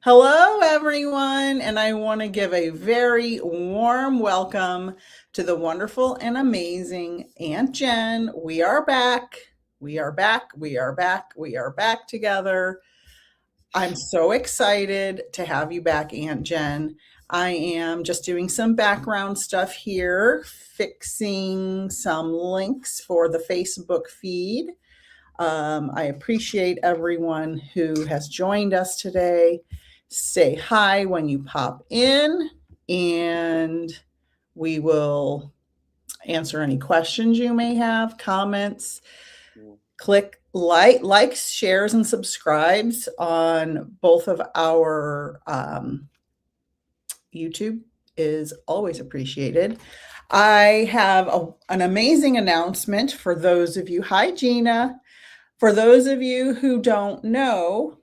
Hello, everyone, and I want to give a very warm welcome to the wonderful and amazing Aunt Jen. We are back. We are back. We are back. We are back together. I'm so excited to have you back, Aunt Jen. I am just doing some background stuff here, fixing some links for the Facebook feed. I appreciate everyone who has joined us today. Say hi when you pop in, and we will answer any questions you may have, comments. Click likes, shares, and subscribes on both of our YouTube is always appreciated. I have an amazing announcement for those of you. Hi, Gina. For those of you who don't know,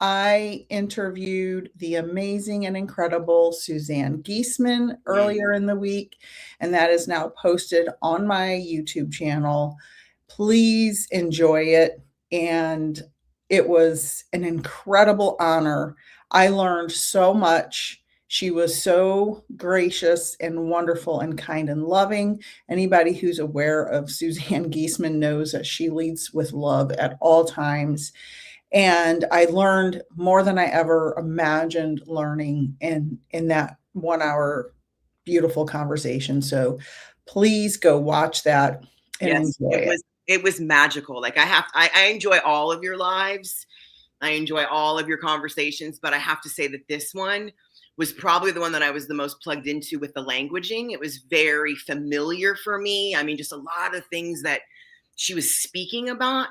I interviewed the amazing and incredible Suzanne Giesman earlier in the week, and that is now posted on my YouTube channel. Please enjoy it. And it was an incredible honor. I learned so much. She was so gracious and wonderful and kind and loving. Anybody who's aware of Suzanne Giesman knows that she leads with love at all times. And I learned more than I ever imagined learning in that 1 hour beautiful conversation. So please go watch that and Yes, enjoy it. it was magical. Like I enjoy all of your lives. I enjoy all of your conversations, but I have to say that this one was probably the one that I was the most plugged into with the languaging. It was very familiar for me. I mean, just a lot of things that she was speaking upon,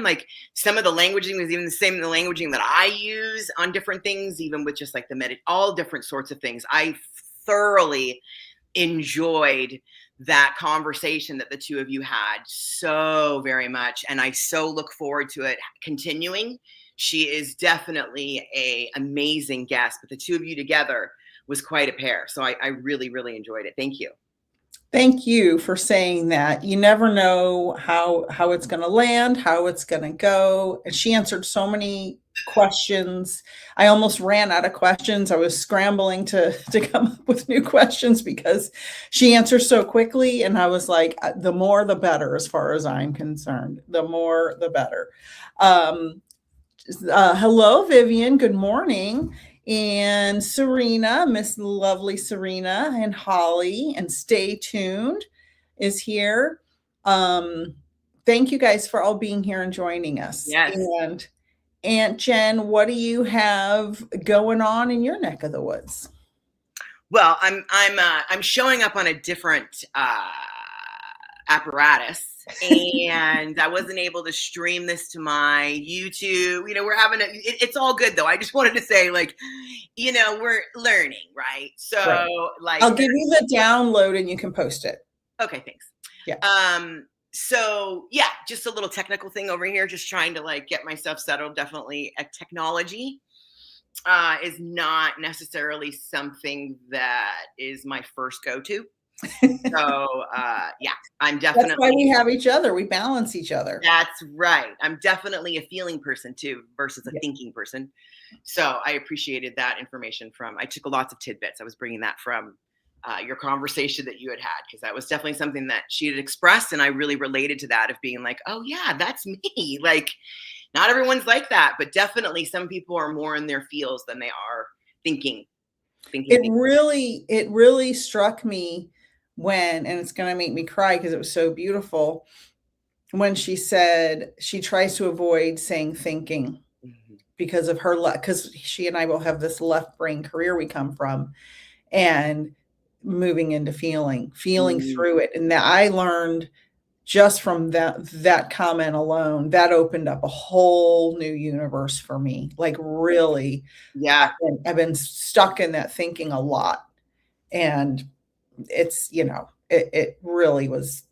like some of the languaging was even the same, the languaging that I use on different things, even with just like all different sorts of things. I thoroughly enjoyed that conversation that the two of you had so very much, and I so look forward to it continuing. She is definitely a amazing guest, but the two of you together was quite a pair. So I really, really enjoyed it. Thank you. Thank you for saying that. You never know how it's going to land, how it's going to go. And she answered so many questions. I almost ran out of questions. I was scrambling to come up with new questions because she answers so quickly. And I was like, the more the better, as far as I'm concerned. The more the better. Hello, Vivian. Good morning. And Serena, Miss Lovely Serena, and Holly, and Stay Tuned is here. Thank you guys for all being here and joining us. Yes. And Aunt Jen, what do you have going on in your neck of the woods? Well, I'm showing up on a different apparatus, and I wasn't able to stream this to my YouTube. We're having it's all good though. I just wanted to say, like, we're learning, right? So, right. Like, I'll give you the download and you can post it. Okay, thanks. Yeah. So yeah, just a little technical thing over here, just trying to like get myself settled. Definitely a technology is not necessarily something that is my first go-to. So yeah, I'm definitely. That's why we have each other. We balance each other. That's right. I'm definitely a feeling person too, versus a thinking person. So I appreciated that information I took lots of tidbits. I was bringing that from your conversation that you had, because that was definitely something that she had expressed. And I really related to that, of being like, oh yeah, that's me. Like, not everyone's like that, but definitely some people are more in their feels than they are thinking. It really struck me and it's going to make me cry because it was so beautiful, when she said she tries to avoid saying thinking because of her because she and I will have this left brain career we come from, and moving into feeling through it. And that I learned just from that comment alone, that opened up a whole new universe for me. Like, really. Yeah. I've been stuck in that thinking a lot. And it's, it really was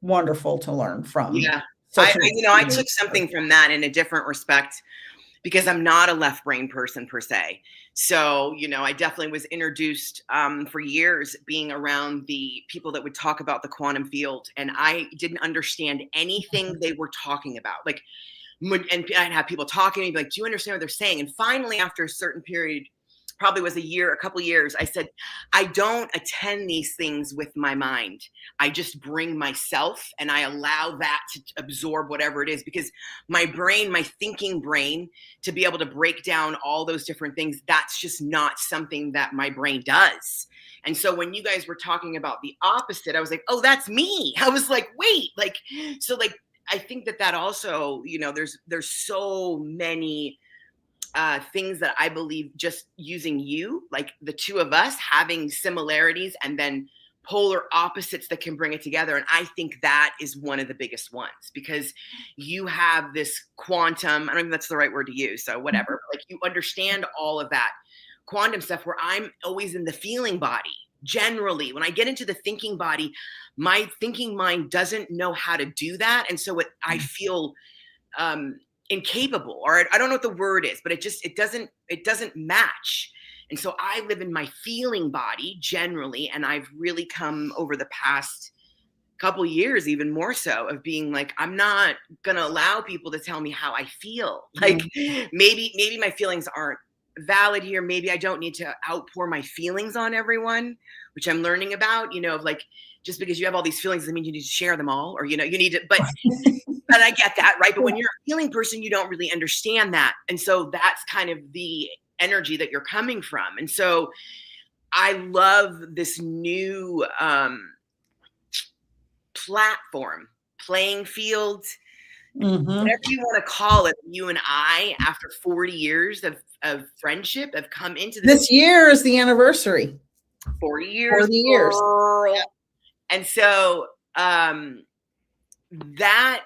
wonderful to learn from. Yeah. I took something from that in a different respect, because I'm not a left brain person per se. So, I definitely was introduced for years being around the people that would talk about the quantum field, and I didn't understand anything they were talking about. Like, and I'd have people talking to me like, do you understand what they're saying? And finally, after a certain period, probably was a couple years, I said, I don't attend these things with my mind. I just bring myself and I allow that to absorb whatever it is, because my brain, my thinking brain, to be able to break down all those different things, that's just not something that my brain does. And so when you guys were talking about the opposite, I was like, oh, that's me. I was like, wait, like, so like, I think that also, there's so many things that I believe just using you, like the two of us having similarities and then polar opposites that can bring it together. And I think that is one of the biggest ones, because you have this quantum, I don't know if that's the right word to use, so whatever, like you understand all of that quantum stuff, where I'm always in the feeling body. Generally, when I get into the thinking body, my thinking mind doesn't know how to do that. And so I feel incapable, or I don't know what the word is, but it doesn't match. And so I live in my feeling body generally. And I've really come over the past couple years, even more so, of being like, I'm not going to allow people to tell me how I feel. Like maybe my feelings aren't valid here. Maybe I don't need to outpour my feelings on everyone, which I'm learning about, of like, just because you have all these feelings doesn't mean you need to share them all, or, you need to, but and I get that, right? But when you're a feeling person, you don't really understand that. And so that's kind of the energy that you're coming from. And so I love this new platform, playing field, whatever you want to call it. You and I, after 40 years of friendship, have come into this year is the anniversary. 40 years. 40 years. Girl. And so that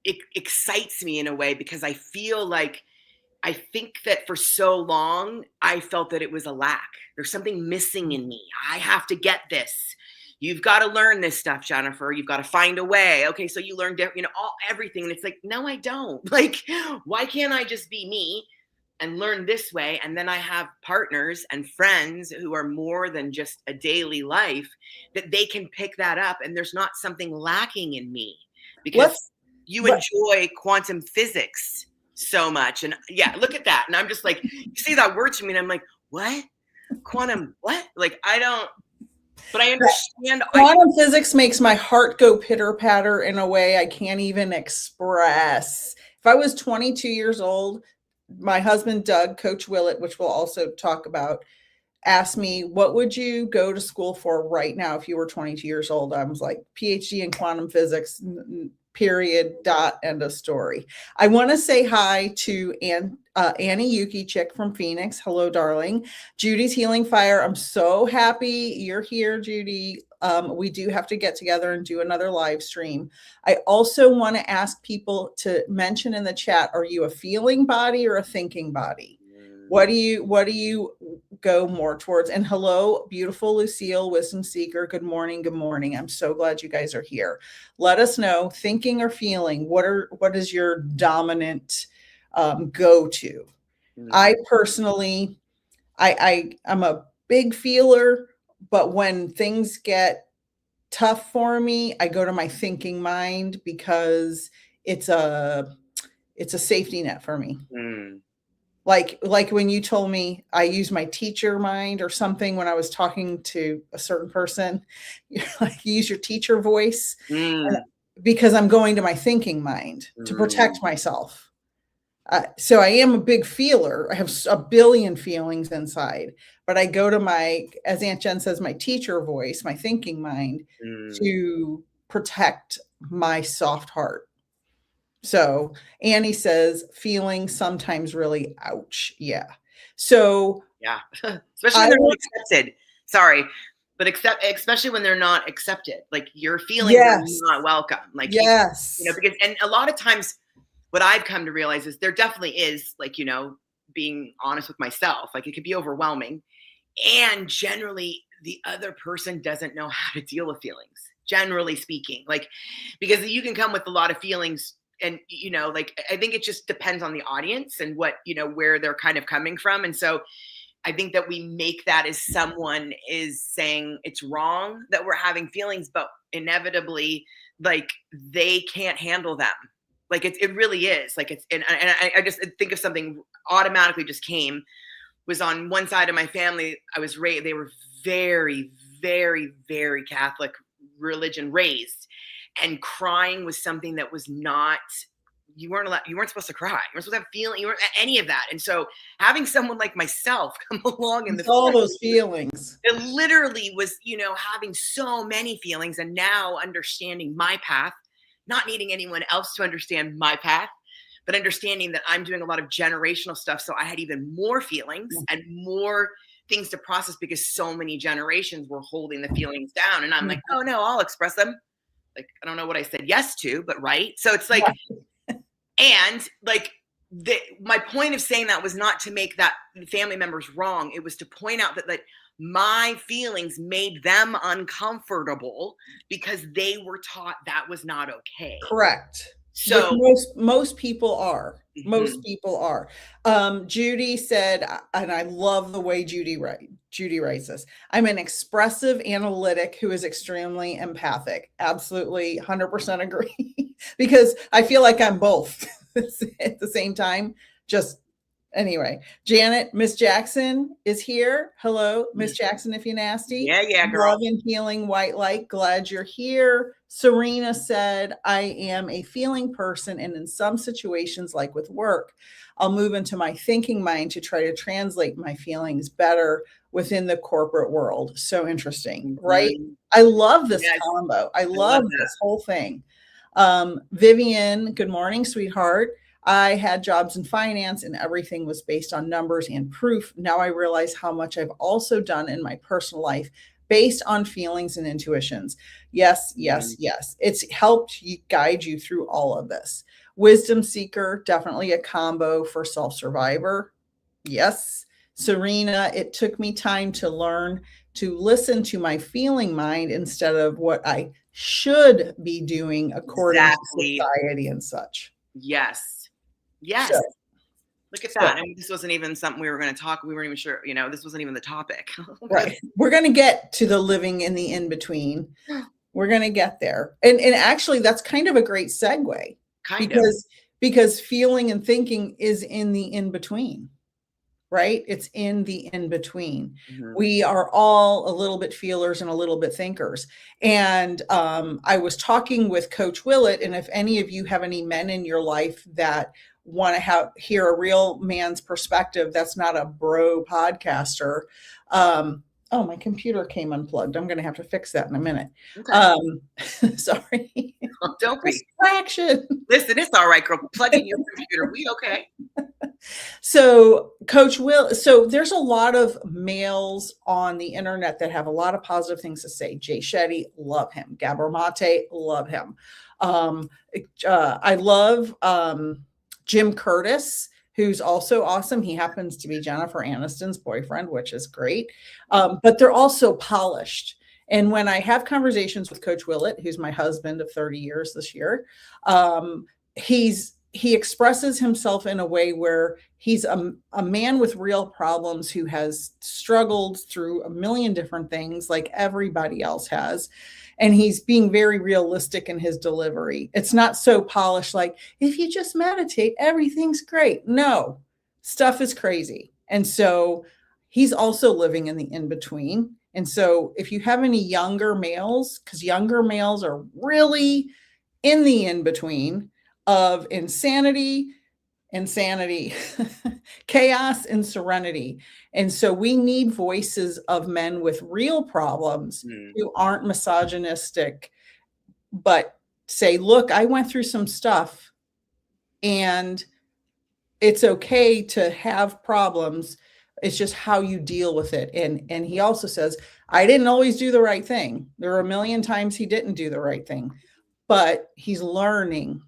it excites me in a way, because I feel like, I think that for so long, I felt that it was a lack. There's something missing in me. I have to get this. You've got to learn this stuff, Jennifer. You've got to find a way. Okay, so you learned, everything. And it's like, no, I don't. Like, why can't I just be me and learn this way? And then I have partners and friends who are more than just a daily life, that they can pick that up. And there's not something lacking in me, because you enjoy quantum physics so much. And yeah, look at that. And I'm just like, you say that word to me and I'm like, what? Quantum, what? Like, I don't, but I understand. Quantum physics makes my heart go pitter patter in a way I can't even express. If I was 22 years old, my husband, Doug, Coach Willett, which we'll also talk about, asked me, what would you go to school for right now if you were 22 years old? I was like, PhD in quantum physics, period, dot, end of story. I want to say hi to Annie Yuki, chick from Phoenix. Hello, darling. Judy's Healing Fire. I'm so happy you're here, Judy. We do have to get together and do another live stream. I also want to ask people to mention in the chat, are you a feeling body or a thinking body? What do you go more towards? And hello, beautiful Lucille, wisdom seeker. Good morning. Good morning. I'm so glad you guys are here. Let us know, thinking or feeling, what is your dominant go-to? I personally, I'm a big feeler, but when things get tough for me, I go to my thinking mind, because it's a safety net for me. Like when you told me I use my teacher mind or something when I was talking to a certain person, you use your teacher voice, because I'm going to my thinking mind to protect myself. So I am a big feeler. I have a billion feelings inside, but I go to my, as Aunt Jen says, my teacher voice, my thinking mind, to protect my soft heart. So Annie says, feeling sometimes really ouch. Yeah. So yeah, especially when they're not accepted. Sorry, but especially when they're not accepted. Like, your feelings are not welcome. Like, yes, because, and a lot of times, what I've come to realize is there definitely is, like, being honest with myself. Like, it could be overwhelming, and generally the other person doesn't know how to deal with feelings. Generally speaking, like, because you can come with a lot of feelings. And, like, I think it just depends on the audience and what, where they're kind of coming from. And so I think that we make that as someone is saying it's wrong that we're having feelings, but inevitably, like, they can't handle them. Like it really is. Like and I just think of something automatically just came, was on one side of my family. I was raised, they were very, very, very Catholic religion raised, and crying was something that was not, you weren't allowed, you weren't supposed to cry. You weren't supposed to have feeling, you weren't any of that. And so having someone like myself come along in the It's all those feelings. it literally was, having so many feelings, and now understanding my path, not needing anyone else to understand my path, but understanding that I'm doing a lot of generational stuff. So I had even more feelings and more things to process because so many generations were holding the feelings down. And I'm like, oh no, I'll express them. Like, I don't know what I said yes to, but right. So it's like, and like, my point of saying that was not to make that family members wrong. It was to point out that my feelings made them uncomfortable because they were taught that was not okay. Correct. So most people are. Most people are. Judy said, and I love the way Judy writes this. I'm an expressive analytic who is extremely empathic. Absolutely 100% agree. Because I feel like I'm both at the same time. Just anyway, Janet, Miss Jackson is here. Hello, Miss Jackson, if you're nasty. Yeah, girl. Love and healing, white light. Glad you're here. Serena said, I am a feeling person, and in some situations, like with work, I'll move into my thinking mind to try to translate my feelings better within the corporate world. So interesting, right? I love this combo. I love this whole thing. Vivian, good morning, sweetheart. I had jobs in finance and everything was based on numbers and proof. Now I realize how much I've also done in my personal life based on feelings and intuitions. Yes. It's helped guide you through all of this. Wisdom seeker, definitely a combo for self-survivor. Yes. Serena, it took me time to learn to listen to my feeling mind instead of what I should be doing according to society and such. Yes. So, look at that. And this wasn't even something we were going to talk. We weren't even sure, this wasn't even the topic. Right. We're going to get to the living in the in-between. We're going to get there. And actually that's kind of a great segue because feeling and thinking is in the in-between, right? It's in the in-between. We are all a little bit feelers and a little bit thinkers. And I was talking with Coach Willett, and if any of you have any men in your life that want to hear a real man's perspective, that's not a bro podcaster. Oh, my computer came unplugged. I'm going to have to fix that in a minute. Okay. Sorry. Oh, don't be. Distraction. Listen, it's all right, girl. Plug in your computer. We okay. So Coach Will, so there's a lot of males on the internet that have a lot of positive things to say. Jay Shetty, love him. Gabor Mate, love him. I love Jim Curtis, who's also awesome. He happens to be Jennifer Aniston's boyfriend, which is great. But they're also polished. And when I have conversations with Coach Willett, who's my husband of 30 years this year, he expresses himself in a way where he's a man with real problems who has struggled through a million different things like everybody else has. And he's being very realistic in his delivery. It's not so polished, like, if you just meditate, everything's great. No, stuff is crazy. And so he's also living in the in-between. And so if you have any younger males, because younger males are really in the in-between of insanity, chaos, and serenity. And so we need voices of men with real problems who aren't misogynistic, but say, look, I went through some stuff and it's okay to have problems. It's just how you deal with it. And he also says, I didn't always do the right thing. There were a million times he didn't do the right thing, but he's learning.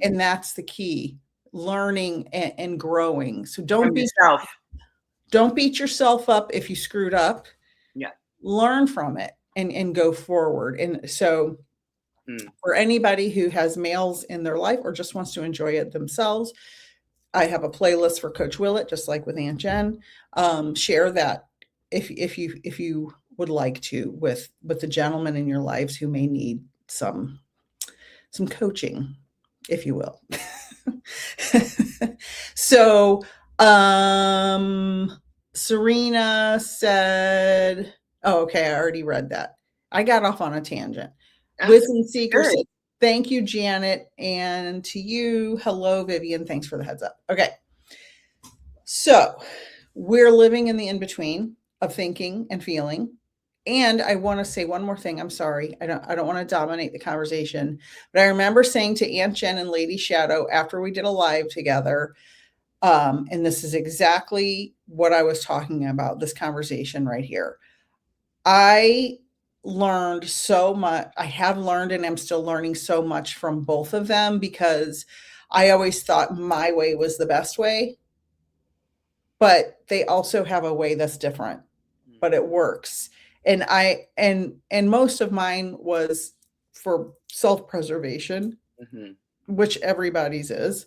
And that's the key, learning and growing. So don't beat yourself up if you screwed up. Yeah. Learn from it and go forward. And so for anybody who has males in their life or just wants to enjoy it themselves, I have a playlist for Coach Willett, just like with Aunt Jen. Share that if you would like to with the gentlemen in your lives who may need some coaching. if you will. So, Serena said, oh, okay, I already read that. I got off on a tangent. Wisdom Seeker said, thank you, Janet. And to you, hello, Vivian. Thanks for the heads up. Okay. So we're living in the in-between of thinking and feeling. And I want to say one more thing. I'm sorry. I don't want to dominate the conversation, but I remember saying to Aunt Jen and Lady Shadow after we did a live together, and this is exactly what I was talking about, this conversation right here. I learned so much. I have learned and I'm still learning so much from both of them because I always thought my way was the best way, but they also have a way that's different, but it works. And most of mine was for self-preservation, which everybody's is.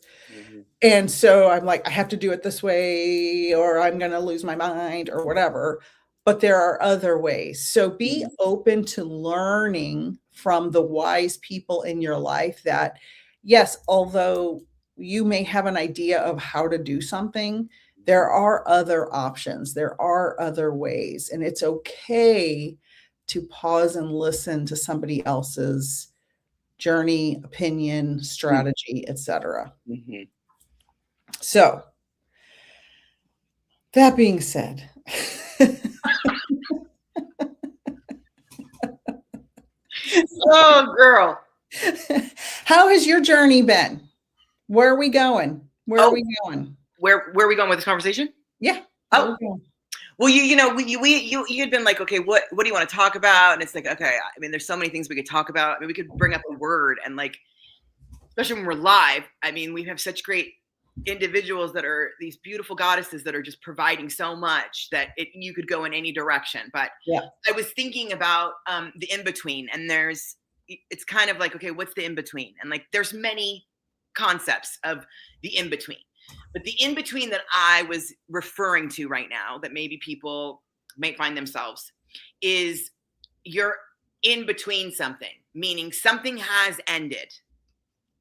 And so I'm like, I have to do it this way, or I'm going to lose my mind or whatever. But there are other ways. So be open to learning from the wise people in your life that, yes, although you may have an idea of how to do something, there are other options. There are other ways. And it's okay to pause and listen to somebody else's journey, opinion, strategy, etc. So, that being said, oh, girl, how has your journey been? Where are we going? Where are we going? Where are we going with this conversation? Yeah. Oh, well, you had been like, okay, what do you want to talk about? And it's like, okay, I mean, there's so many things we could talk about. I mean, we could bring up a word and like, especially when we're live. I mean, we have such great individuals that are these beautiful goddesses that are just providing so much that you could go in any direction. But yeah, I was thinking about the in-between, and it's kind of like, okay, what's the in-between? And like, there's many concepts of the in-between. But the in-between that I was referring to right now, that maybe people may find themselves, is you're in between something, meaning something has ended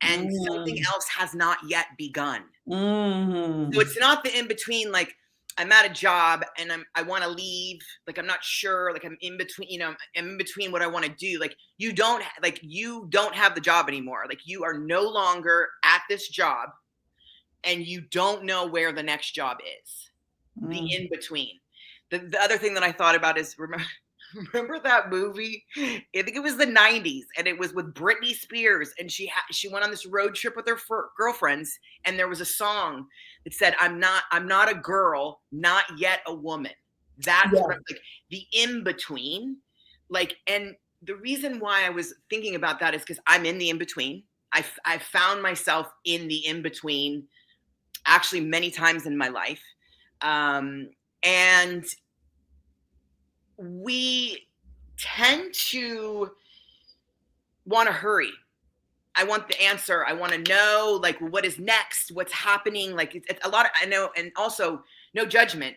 and something else has not yet begun. So it's not the in-between, like I'm at a job and I want to leave, like I'm not sure, like I'm in between, I'm in between what I want to do. Like you don't have the job anymore. Like you are no longer at this job. And you don't know where the next job is, the in-between. The other thing that I thought about is, remember that movie? I think it was the 90s, and it was with Britney Spears, and she went on this road trip with her girlfriends, and there was a song that said, I'm not a girl, not yet a woman. That's what I'm like, the in-between. Like, and the reason why I was thinking about that is because I'm in the in-between. I found myself in the in-between actually many times in my life. And we tend to want to hurry. I want the answer. I want to know, like, what is next? What's happening? Like, it's a lot of, I know, and also no judgment.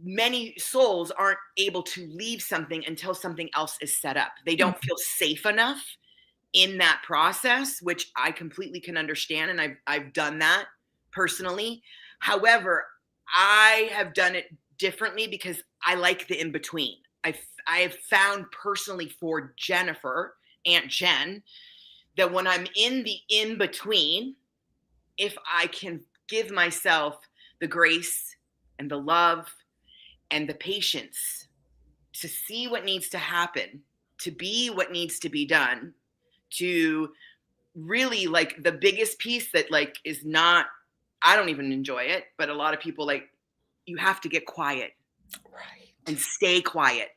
Many souls aren't able to leave something until something else is set up. They don't feel safe enough in that process, which I completely can understand. And I've done that personally. However, I have done it differently because I like the in-between. I have found personally for Jennifer, Aunt Jen, that when I'm in the in-between, if I can give myself the grace and the love and the patience to see what needs to happen, to be what needs to be done, to really, like, the biggest piece that, like, is not, I don't even enjoy it, but a lot of people, like, you have to get quiet and stay quiet.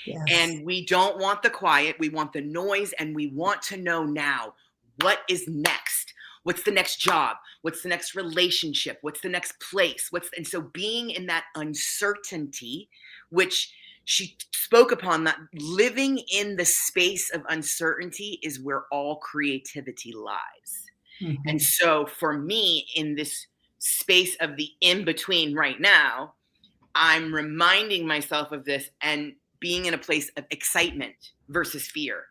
Yes. And we don't want the quiet. We want the noise, and we want to know now what is next. What's the next job? What's the next relationship? What's the next place? And so being in that uncertainty, which she spoke upon, that living in the space of uncertainty is where all creativity lies. Mm-hmm. And so for me, in this space of the in-between right now, I'm reminding myself of this and being in a place of excitement versus fear.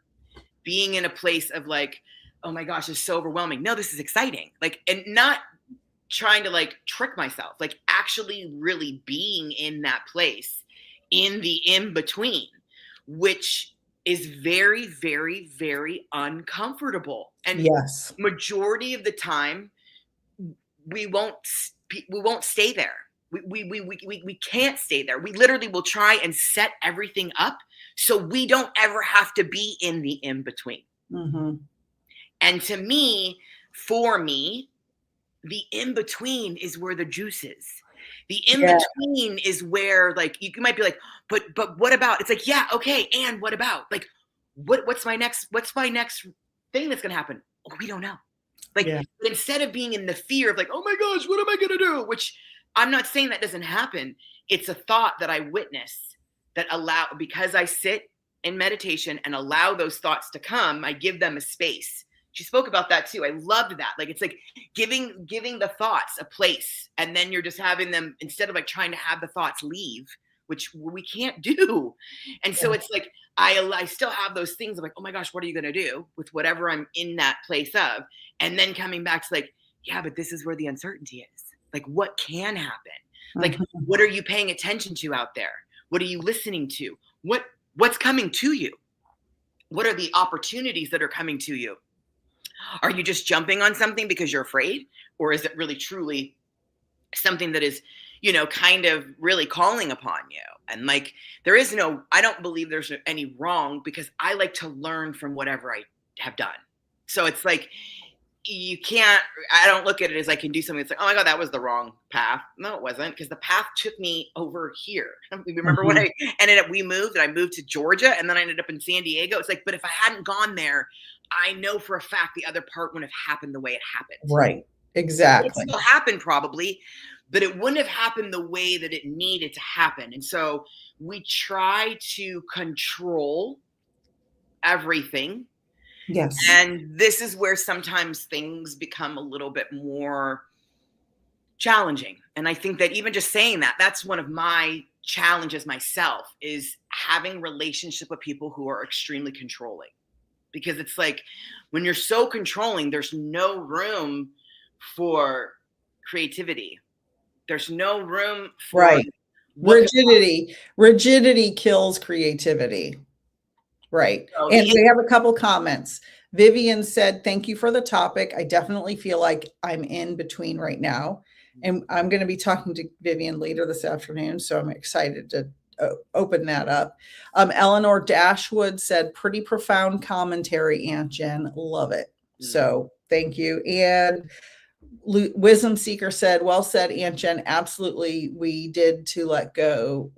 Being in a place of like, oh my gosh, it's so overwhelming. No, this is exciting. Like, and not trying to like trick myself, like actually really being in that place in the in between, which is very, very, very uncomfortable. And Yes. majority of the time, we won't we won't stay there. We can't stay there. We literally will try and set everything up so we don't ever have to be in the in between. Mm-hmm. And to me, for me, the in between is where the juice is. The in Yeah. between is where, like, you might be like, but what about? It's like, yeah, okay, and what about? Like, what's my next thing that's gonna happen? Oh, we don't know. Like, Yeah. instead of being in the fear of like, oh my gosh, what am I gonna do? Which I'm not saying that doesn't happen. It's a thought that I witness that because I sit in meditation and allow those thoughts to come, I give them a space. She spoke about that too. I loved that. Like, it's like giving the thoughts a place, and then you're just having them, instead of like trying to have the thoughts leave, which we can't do. And so it's like I still have those things of like, oh my gosh, what are you gonna do with whatever I'm in that place of? And then coming back to like, yeah, but this is where the uncertainty is. Like, what can happen? Like, Mm-hmm. what are you paying attention to out there? What are you listening to? What's coming to you? What are the opportunities that are coming to you? Are you just jumping on something because you're afraid? Or is it really truly something that is, kind of really calling upon you? And like, I don't believe there's any wrong, because I like to learn from whatever I have done. So it's like, I don't look at it as I can do something that's like, oh my God, that was the wrong path. No, it wasn't, because the path took me over here. Remember when we moved, and I moved to Georgia, and then I ended up in San Diego. It's like, but if I hadn't gone there, I know for a fact the other part wouldn't have happened the way it happened. Right. It Exactly. still happened probably, but it wouldn't have happened the way that it needed to happen. And so we try to control everything. Yes. And this is where sometimes things become a little bit more challenging. And I think that even just saying that, that's one of my challenges myself, is having relationship with people who are extremely controlling. Because it's like, when you're so controlling, there's no room for creativity. There's no room for Right. Rigidity kills creativity. Right. So And we have a couple comments. Vivian said, thank you for the topic. I definitely feel like I'm in between right now. And I'm going to be talking to Vivian later this afternoon. So I'm excited to open that up. Eleanor Dashwood said, pretty profound commentary, Aunt Jen. Love it. So thank you. And Wisdom Seeker said, well said, Aunt Jen. Absolutely. We do need to let go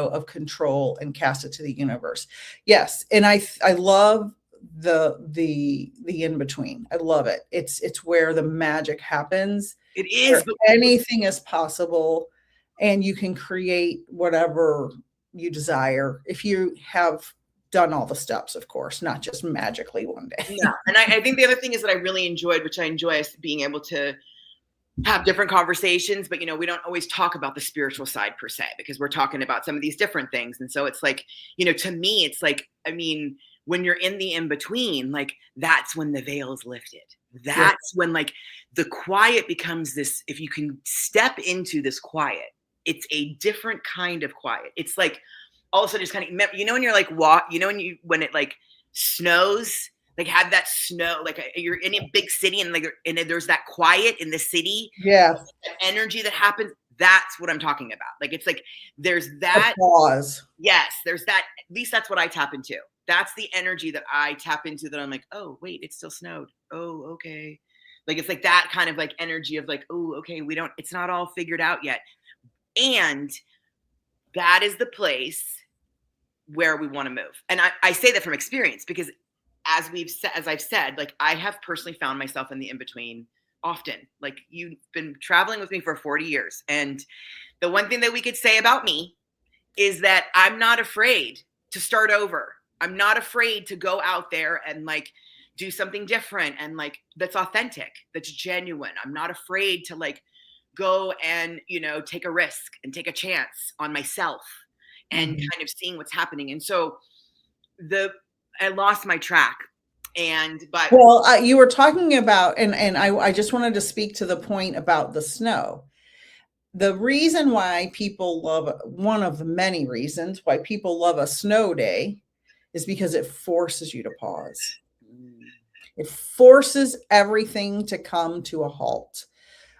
of control and cast it to the universe. Yes. And I love the in between. I love it. It's where the magic happens. It is. Anything is possible, and you can create whatever you desire if you have done all the steps, of course, not just magically one day. Yeah. And I think the other thing is that I really enjoyed, which I enjoy, is being able to have different conversations, but we don't always talk about the spiritual side per se, because we're talking about some of these different things. And so it's like, to me, it's like, I mean, when you're in the in between, like, that's when the veil is lifted. That's when like the quiet becomes this, if you can step into this quiet, it's a different kind of quiet. It's like, all of a sudden just kind of, when you're like, when it like snows, like, have that snow, like you're in a big city, and like, and there's that quiet in the city. Yeah. That energy that happens. That's what I'm talking about. Like, it's like, there's that pause. Yes. There's that. At least that's what I tap into. That's the energy that I tap into, that I'm like, oh, wait, it still snowed. Oh, okay. Like, it's like that kind of like energy of like, oh, okay, it's not all figured out yet. And that is the place where we want to move. And I say that from experience, because as I've said, like, I have personally found myself in the in-between often. Like, you've been traveling with me for 40 years. And the one thing that we could say about me is that I'm not afraid to start over. I'm not afraid to go out there and like do something different, and like, that's authentic, that's genuine. I'm not afraid to like go and, take a risk and take a chance on myself, and kind of seeing what's happening. And so I lost my track But well, you were talking about, and I just wanted to speak to the point about the snow. The reason why people love, one of the many reasons why people love a snow day, is because it forces you to pause. It forces everything to come to a halt.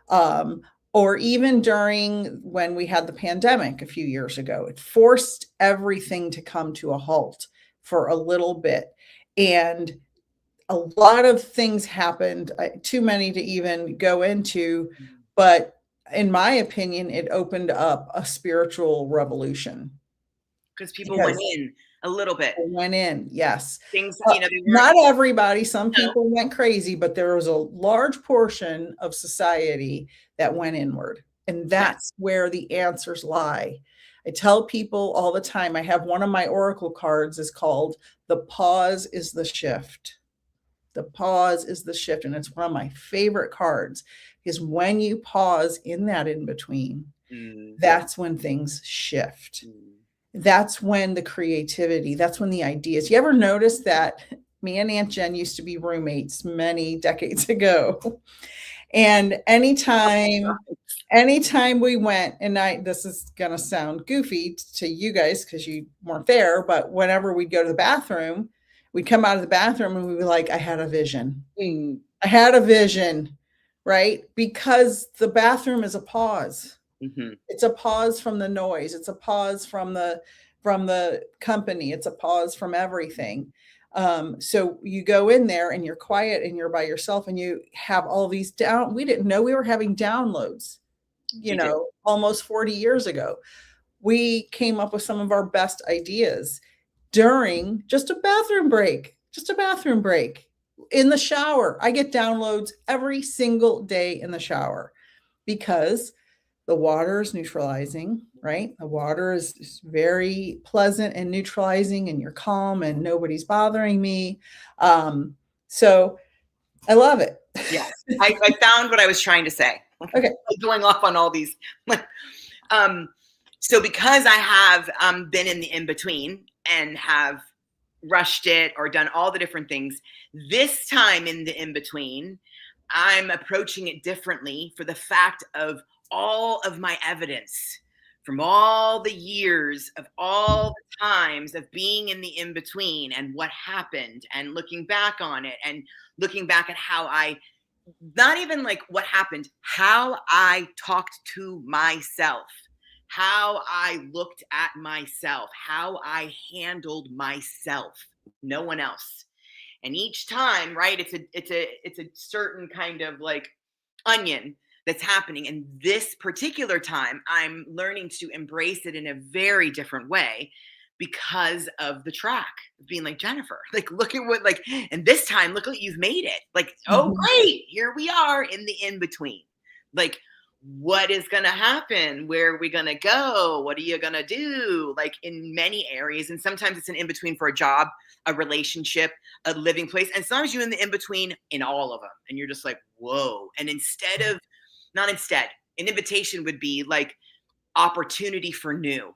Um, or even during when we had the pandemic a few years ago, it forced everything to come to a halt for a little bit. And a lot of things happened, too many to even go into, but in my opinion, it opened up a spiritual revolution. because people went Because in a little bit. went in, yes. Things, they Not weren't. everybody, some people went crazy, but there was a large portion of society that went inward. And that's where the answers lie. I tell people all the time, I have one of my oracle cards is called "The Pause is the Shift." The pause is the shift. And it's one of my favorite cards, because when you pause in that in between, that's when things shift. That's when the creativity, that's when the ideas. You ever notice that me and Aunt Jen used to be roommates many decades ago? And anytime we went, and this is going to sound goofy to you guys because you weren't there, but whenever we'd go to the bathroom, we'd come out of the bathroom and we'd be like, I had a vision. I had a vision, right? Because the bathroom is a pause. It's a pause from the noise. It's a pause from the company. It's a pause from everything. So you go in there and you're quiet and you're by yourself and you have all these we didn't know we were having downloads, almost 40 years ago. We came up with some of our best ideas during just a bathroom break in the shower. I get downloads every single day in the shower because the water is neutralizing, right? The water is very pleasant and neutralizing, and you're calm and nobody's bothering me. So I love it. Yes. I found what I was trying to say. Okay. Going off on all these. So because I have been in the in-between and have rushed it or done all the different things, this time in the in-between, I'm approaching it differently for the fact of all of my evidence from all the years of all the times of being in the in-between and what happened, and looking back on it and looking back at how not even like what happened, how I talked to myself, how I looked at myself, how I handled myself, no one else. And each time, right, it's a certain kind of like onion that's happening. And this particular time, I'm learning to embrace it in a very different way because of the track, being like, Jennifer, like, look at what, like, and this time, look what you've made it. Like, oh, great, here we are in the in-between. Like, what is going to happen? Where are we going to go? What are you going to do? Like, in many areas. And sometimes it's an in-between for a job, a relationship, a living place. And sometimes you're in the in-between in all of them. And you're just like, whoa. And an invitation would be like opportunity for new.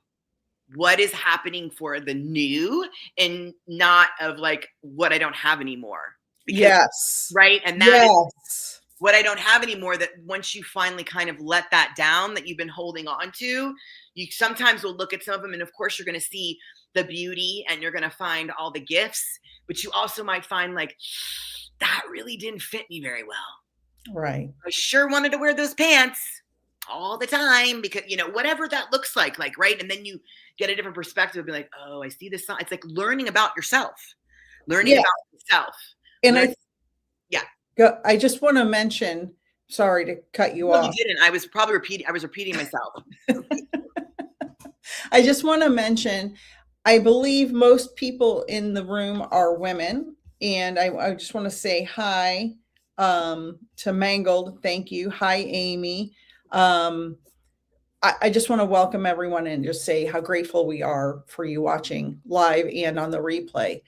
What is happening for the new, and not of like what I don't have anymore. Because, yes. Right. And that is what I don't have anymore, that once you finally kind of let that down, that you've been holding on to, you sometimes will look at some of them, and of course you're going to see the beauty and you're going to find all the gifts, but you also might find like, that really didn't fit me very well. Right. I sure wanted to wear those pants all the time because, whatever that looks like, right. And then you get a different perspective and be like, oh, I see this. It's like learning about yourself, about yourself. And I just want to mention, sorry to cut you off. You didn't. I was repeating myself. I just want to mention, I believe most people in the room are women. And I just want to say hi to Mangled. Thank you. Hi, Amy. I just want to welcome everyone and just say how grateful we are for you watching live and on the replay.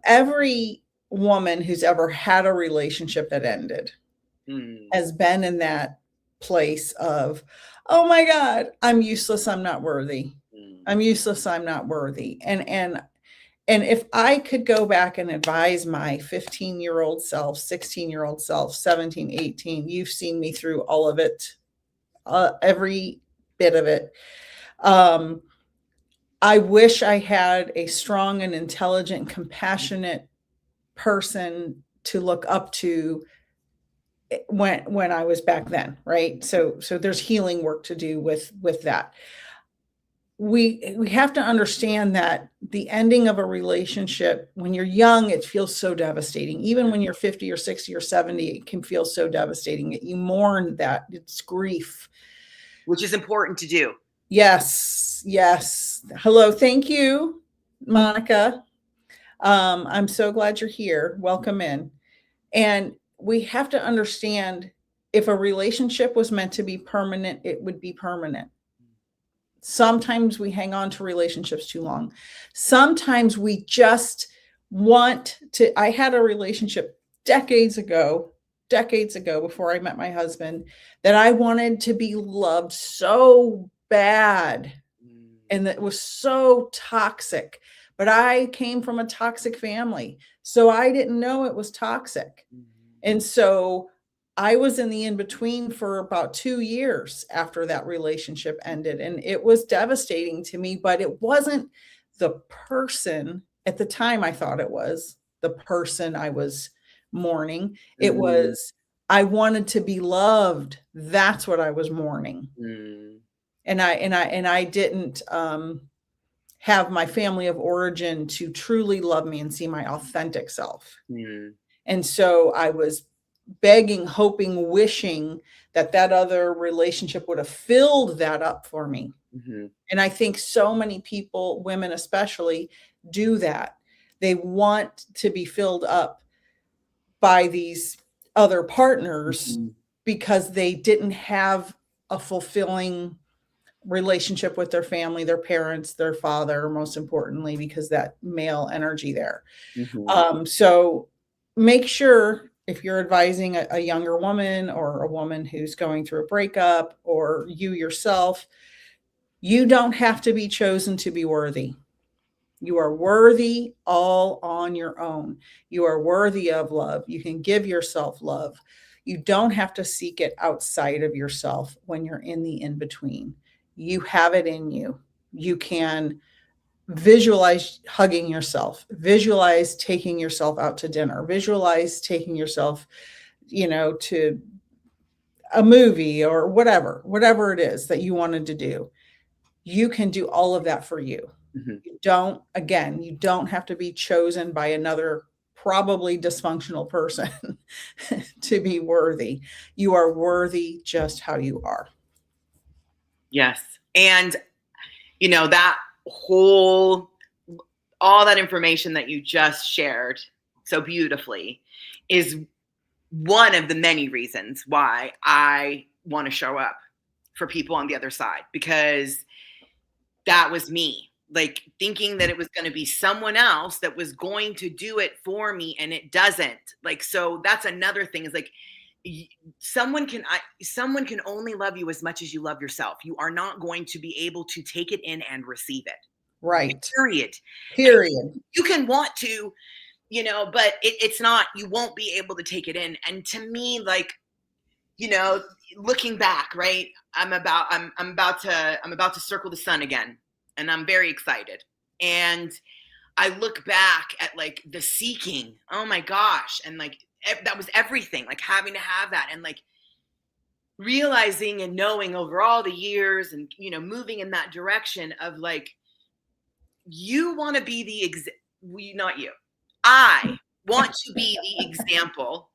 Every woman who's ever had a relationship that ended has been in that place of, oh my God, I'm useless. I'm not worthy. I'm useless. I'm not worthy. And And if I could go back and advise my 15-year-old self, 16-year-old self, 17, 18, you've seen me through all of it, every bit of it. I wish I had a strong and intelligent, compassionate person to look up to when I was back then, right? So there's healing work to do with that. We have to understand that the ending of a relationship, when you're young, it feels so devastating. Even when you're 50 or 60 or 70, it can feel so devastating. You mourn that. It's grief. Which is important to do. Yes, yes. Hello, thank you, Monica. I'm so glad you're here. Welcome in. And we have to understand, if a relationship was meant to be permanent, it would be permanent. Sometimes we hang on to relationships too long. Sometimes we just want to. I had a relationship decades ago, before I met my husband, that I wanted to be loved so bad. And that was so toxic. But I came from a toxic family, so I didn't know it was toxic. And so I was in the in-between for about 2 years after that relationship ended. And it was devastating to me, but it wasn't the person. At the time, I thought it was the person I was mourning. It was, I wanted to be loved. That's what I was mourning. And I didn't have my family of origin to truly love me and see my authentic self. And so I was begging, hoping, wishing that other relationship would have filled that up for me. And I think so many people, women especially, do that. They want to be filled up by these other partners because they didn't have a fulfilling relationship with their family, their parents, their father, most importantly, because that male energy there. So make sure, if you're advising a younger woman or a woman who's going through a breakup, or you yourself, you don't have to be chosen to be worthy. You are worthy all on your own. You are worthy of love. You can give yourself love. You don't have to seek it outside of yourself when you're in the in-between. You have it in you. You can visualize hugging yourself, visualize taking yourself out to dinner, visualize taking yourself, to a movie or whatever it is that you wanted to do. You can do all of that for you. You don't have to be chosen by another probably dysfunctional person to be worthy. You are worthy just how you are. Yes. And, that all that information that you just shared so beautifully is one of the many reasons why I want to show up for people on the other side, because that was me, like thinking that it was going to be someone else that was going to do it for me, and it doesn't. Like, so that's another thing, is like, someone can only love you as much as you love yourself. You are not going to be able to take it in and receive it. Right. Period. You can want to, but it's not, you won't be able to take it in. And to me, like, looking back, right, I'm about to circle the sun again, and I'm very excited. And I look back at like the seeking, oh my gosh, and like that was everything, like having to have that, and like realizing and knowing over all the years, and moving in that direction of like, you want to be not you. I want to be the example,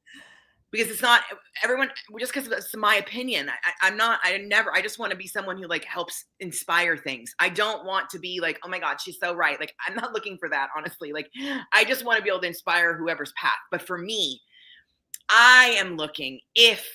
because it's not everyone, just because it's my opinion. I just want to be someone who like helps inspire things. I don't want to be like, oh my God, she's so right. Like, I'm not looking for that, honestly. Like, I just want to be able to inspire whoever's path. But for me, I am looking, if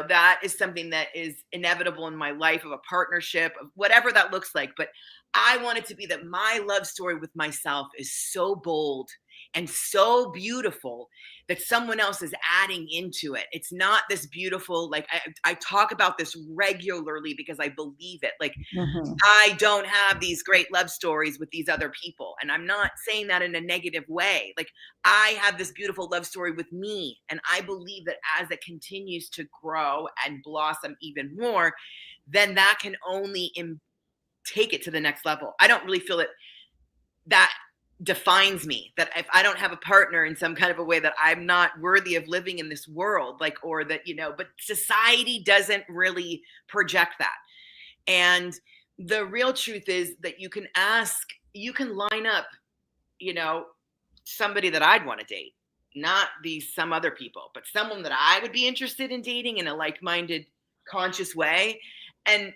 that is something that is inevitable in my life, of a partnership, of whatever that looks like. But I want it to be that my love story with myself is so bold and so beautiful that someone else is adding into it. It's not this beautiful, like I talk about this regularly because I believe it. Like, Mhm. I don't have these great love stories with these other people. And I'm not saying that in a negative way. Like, I have this beautiful love story with me. And I believe that as it continues to grow and blossom even more, then that can only take it to the next level. I don't really feel that defines me, that if I don't have a partner in some kind of a way, that I'm not worthy of living in this world, like, or that, but society doesn't really project that. And the real truth is that you can line up, you know, somebody that I'd want to date, not some other people, but someone that I would be interested in dating in a like-minded, conscious way. And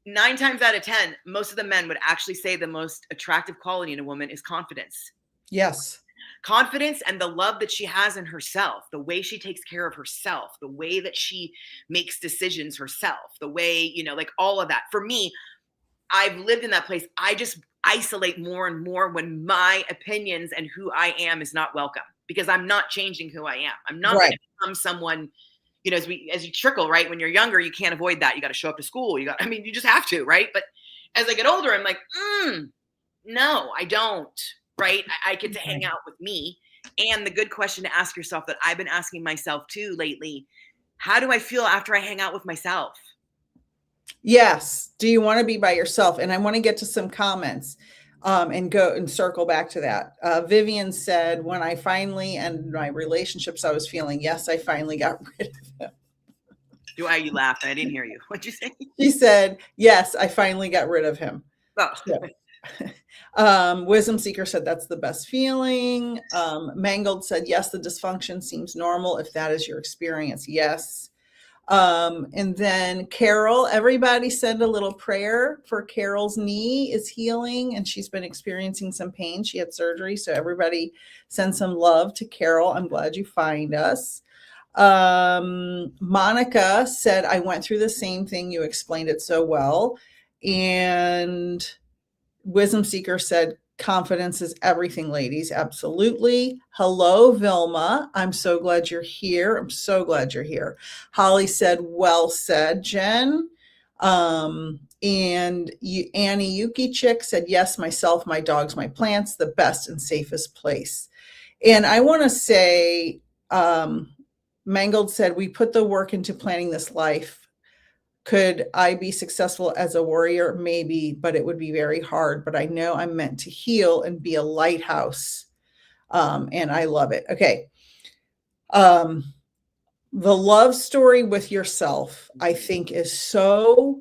9 times out of 10, most of the men would actually say the most attractive quality in a woman is confidence. Yes. Confidence and the love that she has in herself, the way she takes care of herself, the way that she makes decisions herself, the way, like all of that. For me, I've lived in that place. I just isolate more and more when my opinions and who I am is not welcome, because I'm not changing who I am. I'm not going Right. to become someone, as you trickle, right? When you're younger, you can't avoid that. You got to show up to school. You just have to, right? But as I get older, I'm like, no, I don't, right? I get to hang out with me. And the good question to ask yourself that I've been asking myself too lately, how do I feel after I hang out with myself? Yes. Do you want to be by yourself? And I want to get to some comments and go and circle back to that. Vivian said, when I finally ended my relationships, I was feeling, yes, I finally got rid of him. You laughed. I didn't hear you. What'd you say? She said, yes, I finally got rid of him. Oh. Wisdom Seeker said that's the best feeling. Mangled said, yes, the dysfunction seems normal if that is your experience. Yes. And then Carol, everybody send a little prayer for Carol's knee is healing and she's been experiencing some pain. She had surgery. So everybody send some love to Carol. I'm glad you find us. Monica said, I went through the same thing. You explained it so well. And Wisdom Seeker said, confidence is everything, ladies. Absolutely. Hello, Vilma. I'm so glad you're here. I'm so glad you're here. Holly said, well said, Jen. And Annie Yuki Chick said, yes, myself, my dogs, my plants, the best and safest place. And I want to say, Mangled said, we put the work into planning this life. Could I be successful as a warrior? Maybe, but it would be very hard. But I know I'm meant to heal and be a lighthouse. And I love it. Okay. The love story with yourself, I think, is so,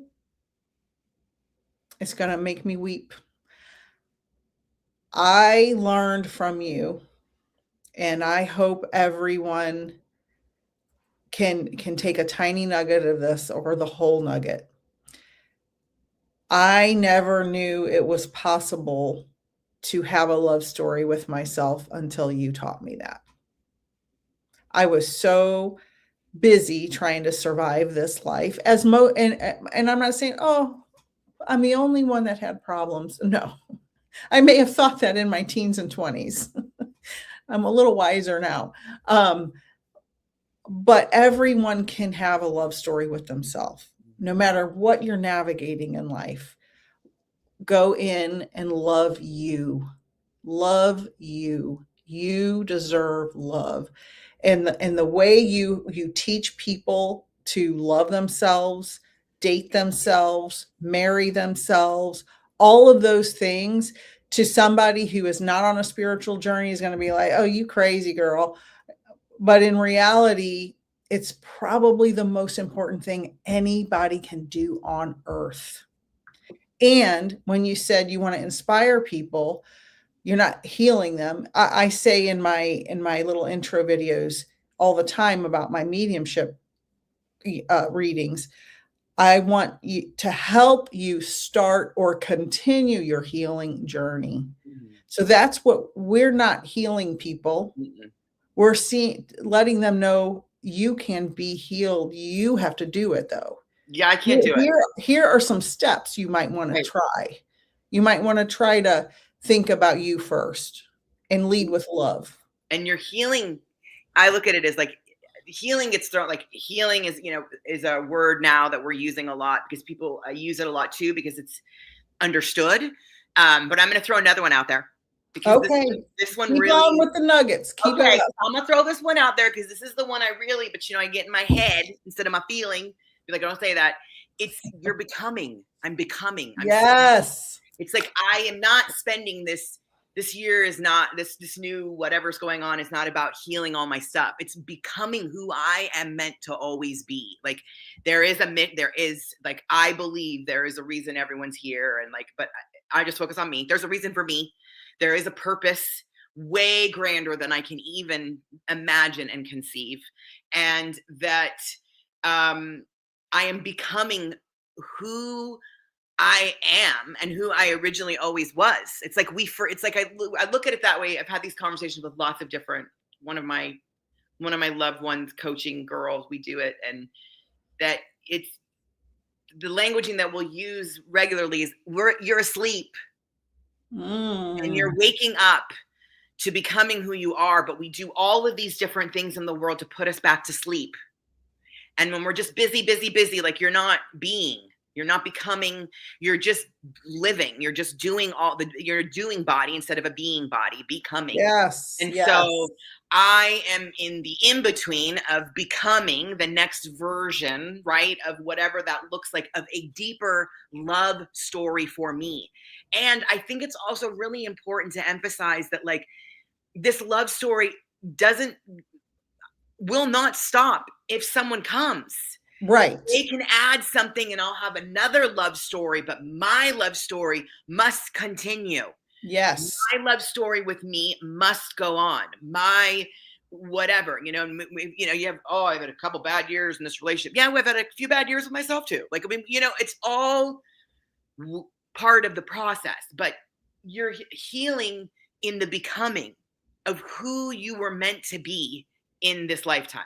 it's going to make me weep. I learned from you, and I hope everyone can take a tiny nugget of this or the whole nugget. I never knew it was possible to have a love story with myself until you taught me that. I was so busy trying to survive this life and I'm not saying, oh, I'm the only one that had problems. No. I may have thought that in my teens and 20s. I'm a little wiser now. But everyone can have a love story with themselves, no matter what you're navigating in life. Go in and love you. Love you. You deserve love. And the way you teach people to love themselves, date themselves, marry themselves, all of those things, to somebody who is not on a spiritual journey is going to be like, oh, you crazy girl. But in reality, it's probably the most important thing anybody can do on earth. And when you said you want to inspire people, you're not healing them. I say in my little intro videos all the time about my mediumship readings, I want you to help you start or continue your healing journey. Mm-hmm. So that's what we're not healing people. Mm-hmm. We're letting them know you can be healed. You have to do it though. Yeah, I can't do it. Here are some steps you might want to try. You might want to try to think about you first. and lead with love. And you're healing. I look at it as like healing gets thrown, like healing is, is a word now that we're using a lot because people use it a lot too, because it's understood. But I'm going to throw another one out there because this one Keep really on with the nuggets. Keep okay. it up. I'm going to throw this one out there because this is the one I really, but I get in my head instead of my feeling. Be like, don't say that. It's you're becoming. I'm becoming. Yes. It's like I am not spending this year is not this new whatever's going on is not about healing all my stuff. It's becoming who I am meant to always be. Like there is like I believe there is a reason everyone's here, and like, but I just focus on me. There's a reason for me. There is a purpose way grander than I can even imagine and conceive, and that I am becoming who I am and who I originally always was. It's like it's like I look at it that way. I've had these conversations with lots of different, one of my loved ones, coaching girls, we do it. And that it's the languaging that we'll use regularly is you're asleep and you're waking up to becoming who you are. But we do all of these different things in the world to put us back to sleep. And when we're just busy, like you're not being, you're not becoming, you're just living. You're just doing you're doing body instead of a being body, becoming. Yes. And so I am in the in-between of becoming the next version, right, of whatever that looks like, of a deeper love story for me. And I think it's also really important to emphasize that like this love story will not stop if someone comes. Right. They can add something and I'll have another love story, but my love story must continue. Yes. My love story with me must go on. My whatever, you have, I've had a couple bad years in this relationship. Yeah, we've had a few bad years with myself too. Like, I mean, it's all part of the process, but you're healing in the becoming of who you were meant to be in this lifetime.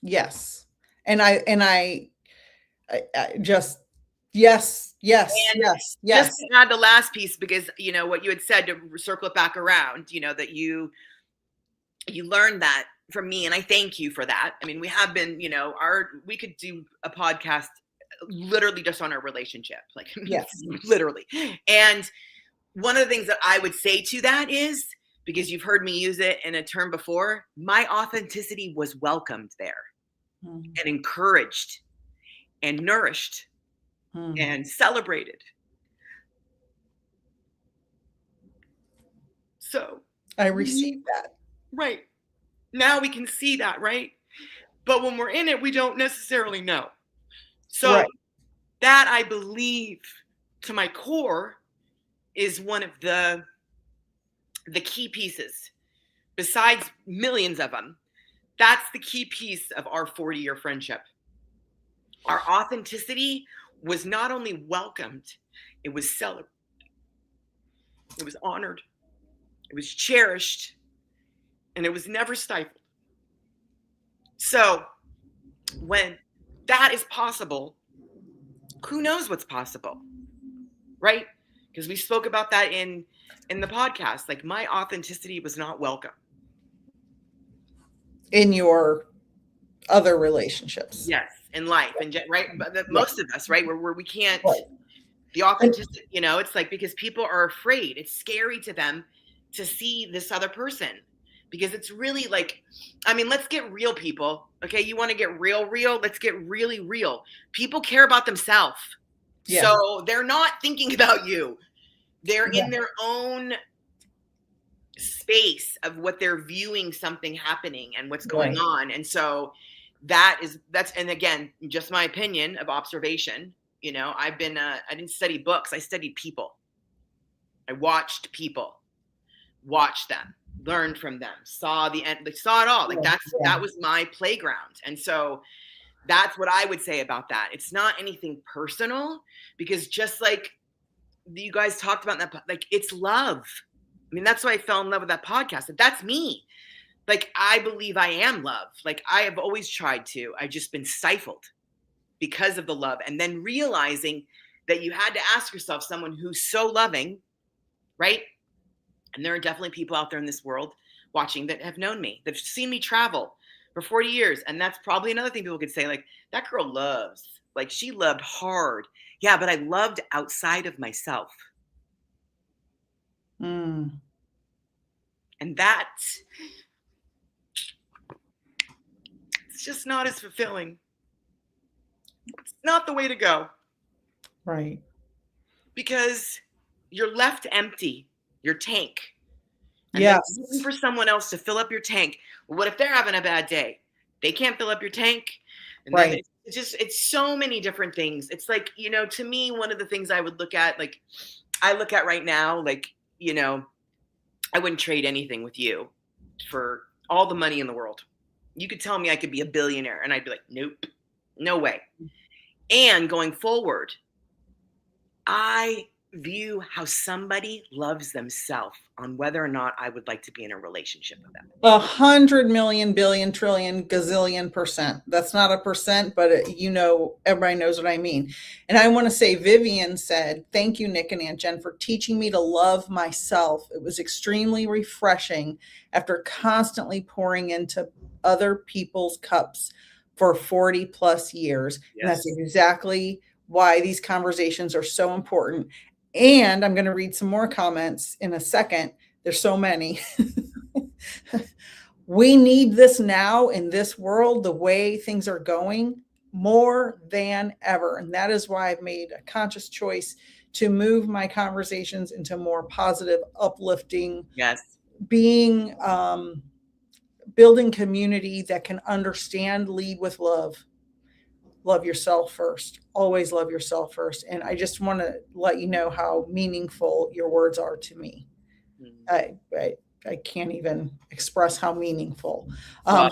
Yes. And I just, yes. Just to add the last piece, because, what you had said, to circle it back around, that you learned that from me. And I thank you for that. I mean, we have been, we could do a podcast literally just on our relationship, like yes. literally. And one of the things that I would say to that is, because you've heard me use it in a term before, my authenticity was welcomed there and encouraged and nourished and celebrated. So I received that. Right. Now we can see that, right? But when we're in it, we don't necessarily know. So that, I believe, to my core, is one of the key pieces. Besides millions of them, that's the key piece of our 40-year friendship. Our authenticity was not only welcomed, it was celebrated. It was honored. It was cherished. And it was never stifled. So when that is possible, who knows what's possible, right? Because we spoke about that in the podcast. Like, my authenticity was not welcome in your other relationships. Yes, in life, and right, most of us, right, where we can't. Right. The authenticity, it's like, because people are afraid. It's scary to them to see this other person, because it's really like, I mean, let's get real, people. Okay, you want to get real? Let's get really real. People care about themselves. Yeah. So they're not thinking about you. They're in their own space of what they're viewing something happening and what's going on. And so that's, and again, just my opinion of observation. I didn't study books. I studied people. I watched people, watched them, learned from them, saw the end, saw it all. Like that was my playground. And so that's what I would say about that. It's not anything personal, because just like you guys talked about that, like, it's love. I mean, that's why I fell in love with that podcast. That's me. Like, I believe I am love. Like, I have always tried to. I've just been stifled because of the love. And then realizing that you had to ask yourself, someone who's so loving, right? And there are definitely people out there in this world watching that have known me, that have seen me travel for 40 years. And that's probably another thing people could say, like, that girl loves, like, she loved hard. Yeah, but I loved outside of myself. Mm, And that, it's just not as fulfilling. It's not the way to go, right. because you're left empty, your tank. And then Yes. looking for someone else to fill up your tank. Well, what if they're having a bad day? They can't fill up your tank. And then Right. it's just, it's so many different things. It's like, you know, to me, one of the things I would look at, like, I look at right now, like, you know, I wouldn't trade anything with you for all the money in the world. You could tell me I could be a billionaire and I'd be like, nope, no way. And going forward, I view how somebody loves themselves on whether or not I would like to be in a relationship with them. 100 million, billion, trillion, gazillion %. That's not a percent, but everybody knows what I mean. And I want to say, Vivian said, "Thank you, Nik and Aunt Jen, for teaching me to love myself. It was extremely refreshing after constantly pouring into other people's cups for 40 plus years." Yes. And that's exactly why these conversations are so important. And I'm going to read some more comments in a second. There's so many. We need this now in this world, the way things are going, more than ever. And that is why I've made a conscious choice to move my conversations into more positive, uplifting, Yes. being, building community that can understand, lead with love. Love yourself first. Always love yourself first. And I just want to let you know how meaningful your words are to me. I can't even express how meaningful. Well,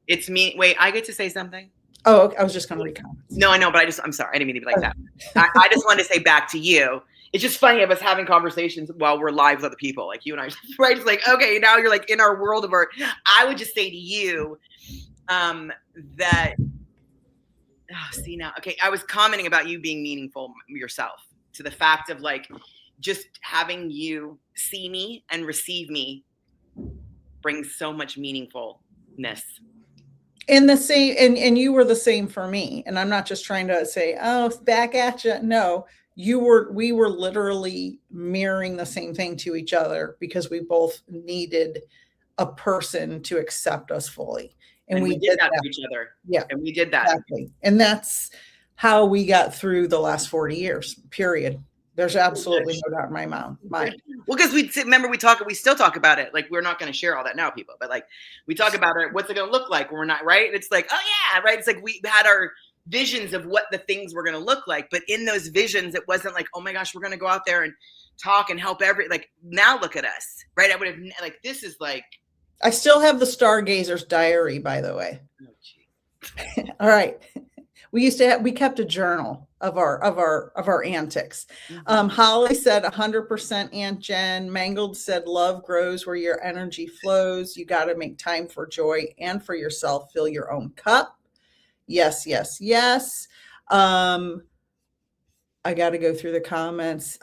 it's me. Wait, I get to say something? Oh, okay. I was just going to read comments. No, I know, but I'm sorry. I didn't mean to be like that. I just wanted to say back to you. It's just funny of us having conversations while we're live with other people, like you and I, right? It's like, okay, now you're like in our world of art. I would just say to you that, see now, okay, I was commenting about you being meaningful yourself, to the fact of like, just having you see me and receive me brings so much meaningfulness. And the same, and you were the same for me. And I'm not just trying to say, oh, back at you. No, we were literally mirroring the same thing to each other, because we both needed a person to accept us fully. And we did that for each other. Yeah. And we did that. Exactly. And that's how we got through the last 40 years, period. There's absolutely no doubt in my mind. Well, because we still talk about it. Like, we're not going to share all that now, people, but like, we talk about it. What's it going to look like when we're not, right? It's like, oh yeah, right. It's like we had our visions of what the things were going to look like, but in those visions, it wasn't like, oh my gosh, we're going to go out there and talk and help like, now look at us, right? I would have, like, this is like, I still have the Stargazer's diary, by the way. Oh, gee. All right. We kept a journal of our antics. Mm-hmm. Holly said 100% Aunt Jen. Mangled said love grows where your energy flows. You got to make time for joy and for yourself. Fill your own cup. Yes, yes, yes. I got to go through the comments.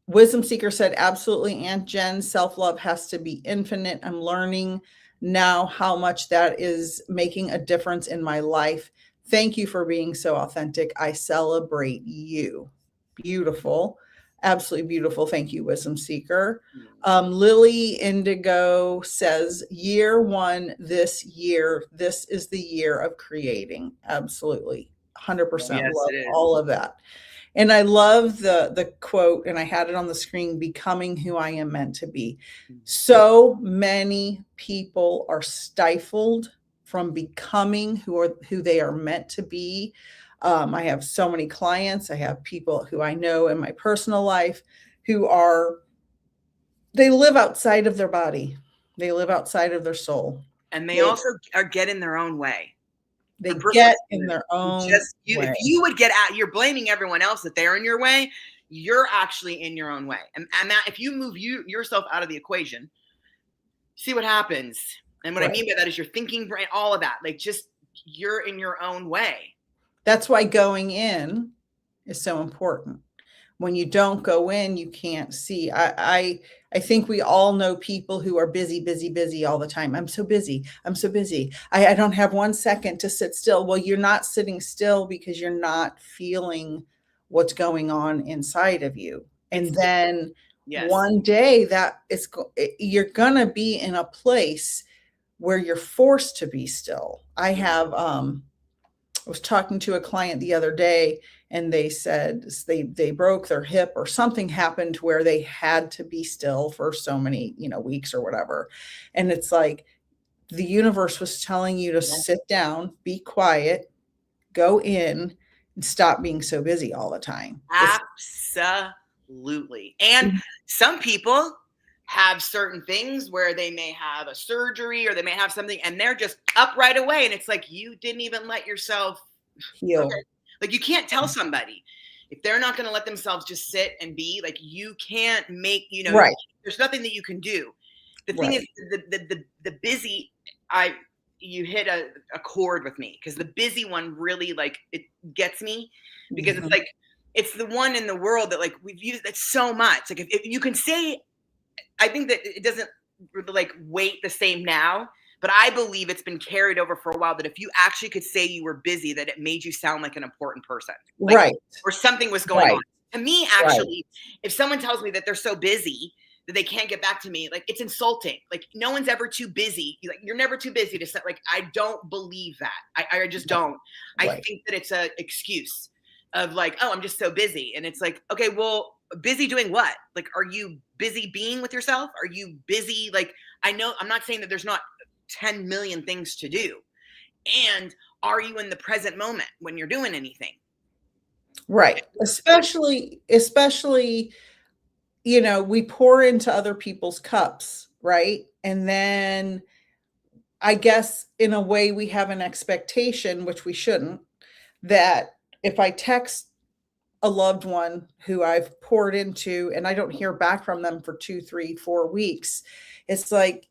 Wisdom Seeker said, absolutely, Aunt Jen, self-love has to be infinite. I'm learning now how much that is making a difference in my life. Thank you for being so authentic. I celebrate you. Beautiful. Absolutely beautiful. Thank you, Wisdom Seeker. Lily Indigo says, year one, this year, this is the year of creating. Absolutely. 100% Yes, love all of that. And I love the quote, and I had it on the screen, becoming who I am meant to be. So many people are stifled from becoming who they are meant to be. I have so many clients. I have people who I know in my personal life who they live outside of their body. They live outside of their soul. And they also get in their own way. They get in their own way. If you would get out, you're blaming everyone else that they're in your way. You're actually in your own way. And that, if you move yourself out of the equation, see what happens. And what I mean by that is your thinking brain, all of that, like, just, you're in your own way. That's why going in is so important. When you don't go in, you can't see. I think we all know people who are busy, busy, busy all the time. I'm so busy. I'm so busy. I don't have 1 second to sit still. Well, you're not sitting still because you're not feeling what's going on inside of you. And then Yes. one day you're gonna be in a place where you're forced to be still. I was talking to a client the other day, and they said they broke their hip or something happened where they had to be still for so many, weeks or whatever. And it's like the universe was telling you to sit down, be quiet, go in, and stop being so busy all the time. Absolutely. And some people have certain things where they may have a surgery or they may have something and they're just up right away. And it's like, you didn't even let yourself heal. Okay. Like, you can't tell somebody if they're not going to let themselves just sit and be. Like, you can't make, Right. There's nothing that you can do. The thing is, the busy, you hit a chord with me, because the busy one really, like, it gets me, because it's like, it's the one in the world that, like, we've used it so much. Like, if you can say, I think that it doesn't like weight the same now, but I believe it's been carried over for a while, that if you actually could say you were busy, that it made you sound like an important person. Like, right. Or something was going on. To me, actually, if someone tells me that they're so busy that they can't get back to me, like, it's insulting. Like, no one's ever too busy. You're never too busy to say, like, I don't believe that. I just don't. I think that it's an excuse of, like, oh, I'm just so busy. And it's like, okay, well, busy doing what? Like, are you busy being with yourself? Are you busy? Like, I'm not saying that there's not 10 million things to do. And are you in the present moment when you're doing anything? Right. Especially, we pour into other people's cups, right? And then I guess in a way we have an expectation, which we shouldn't, that if I text a loved one who I've poured into and I don't hear back from them for 2, 3, 4 weeks, it's like,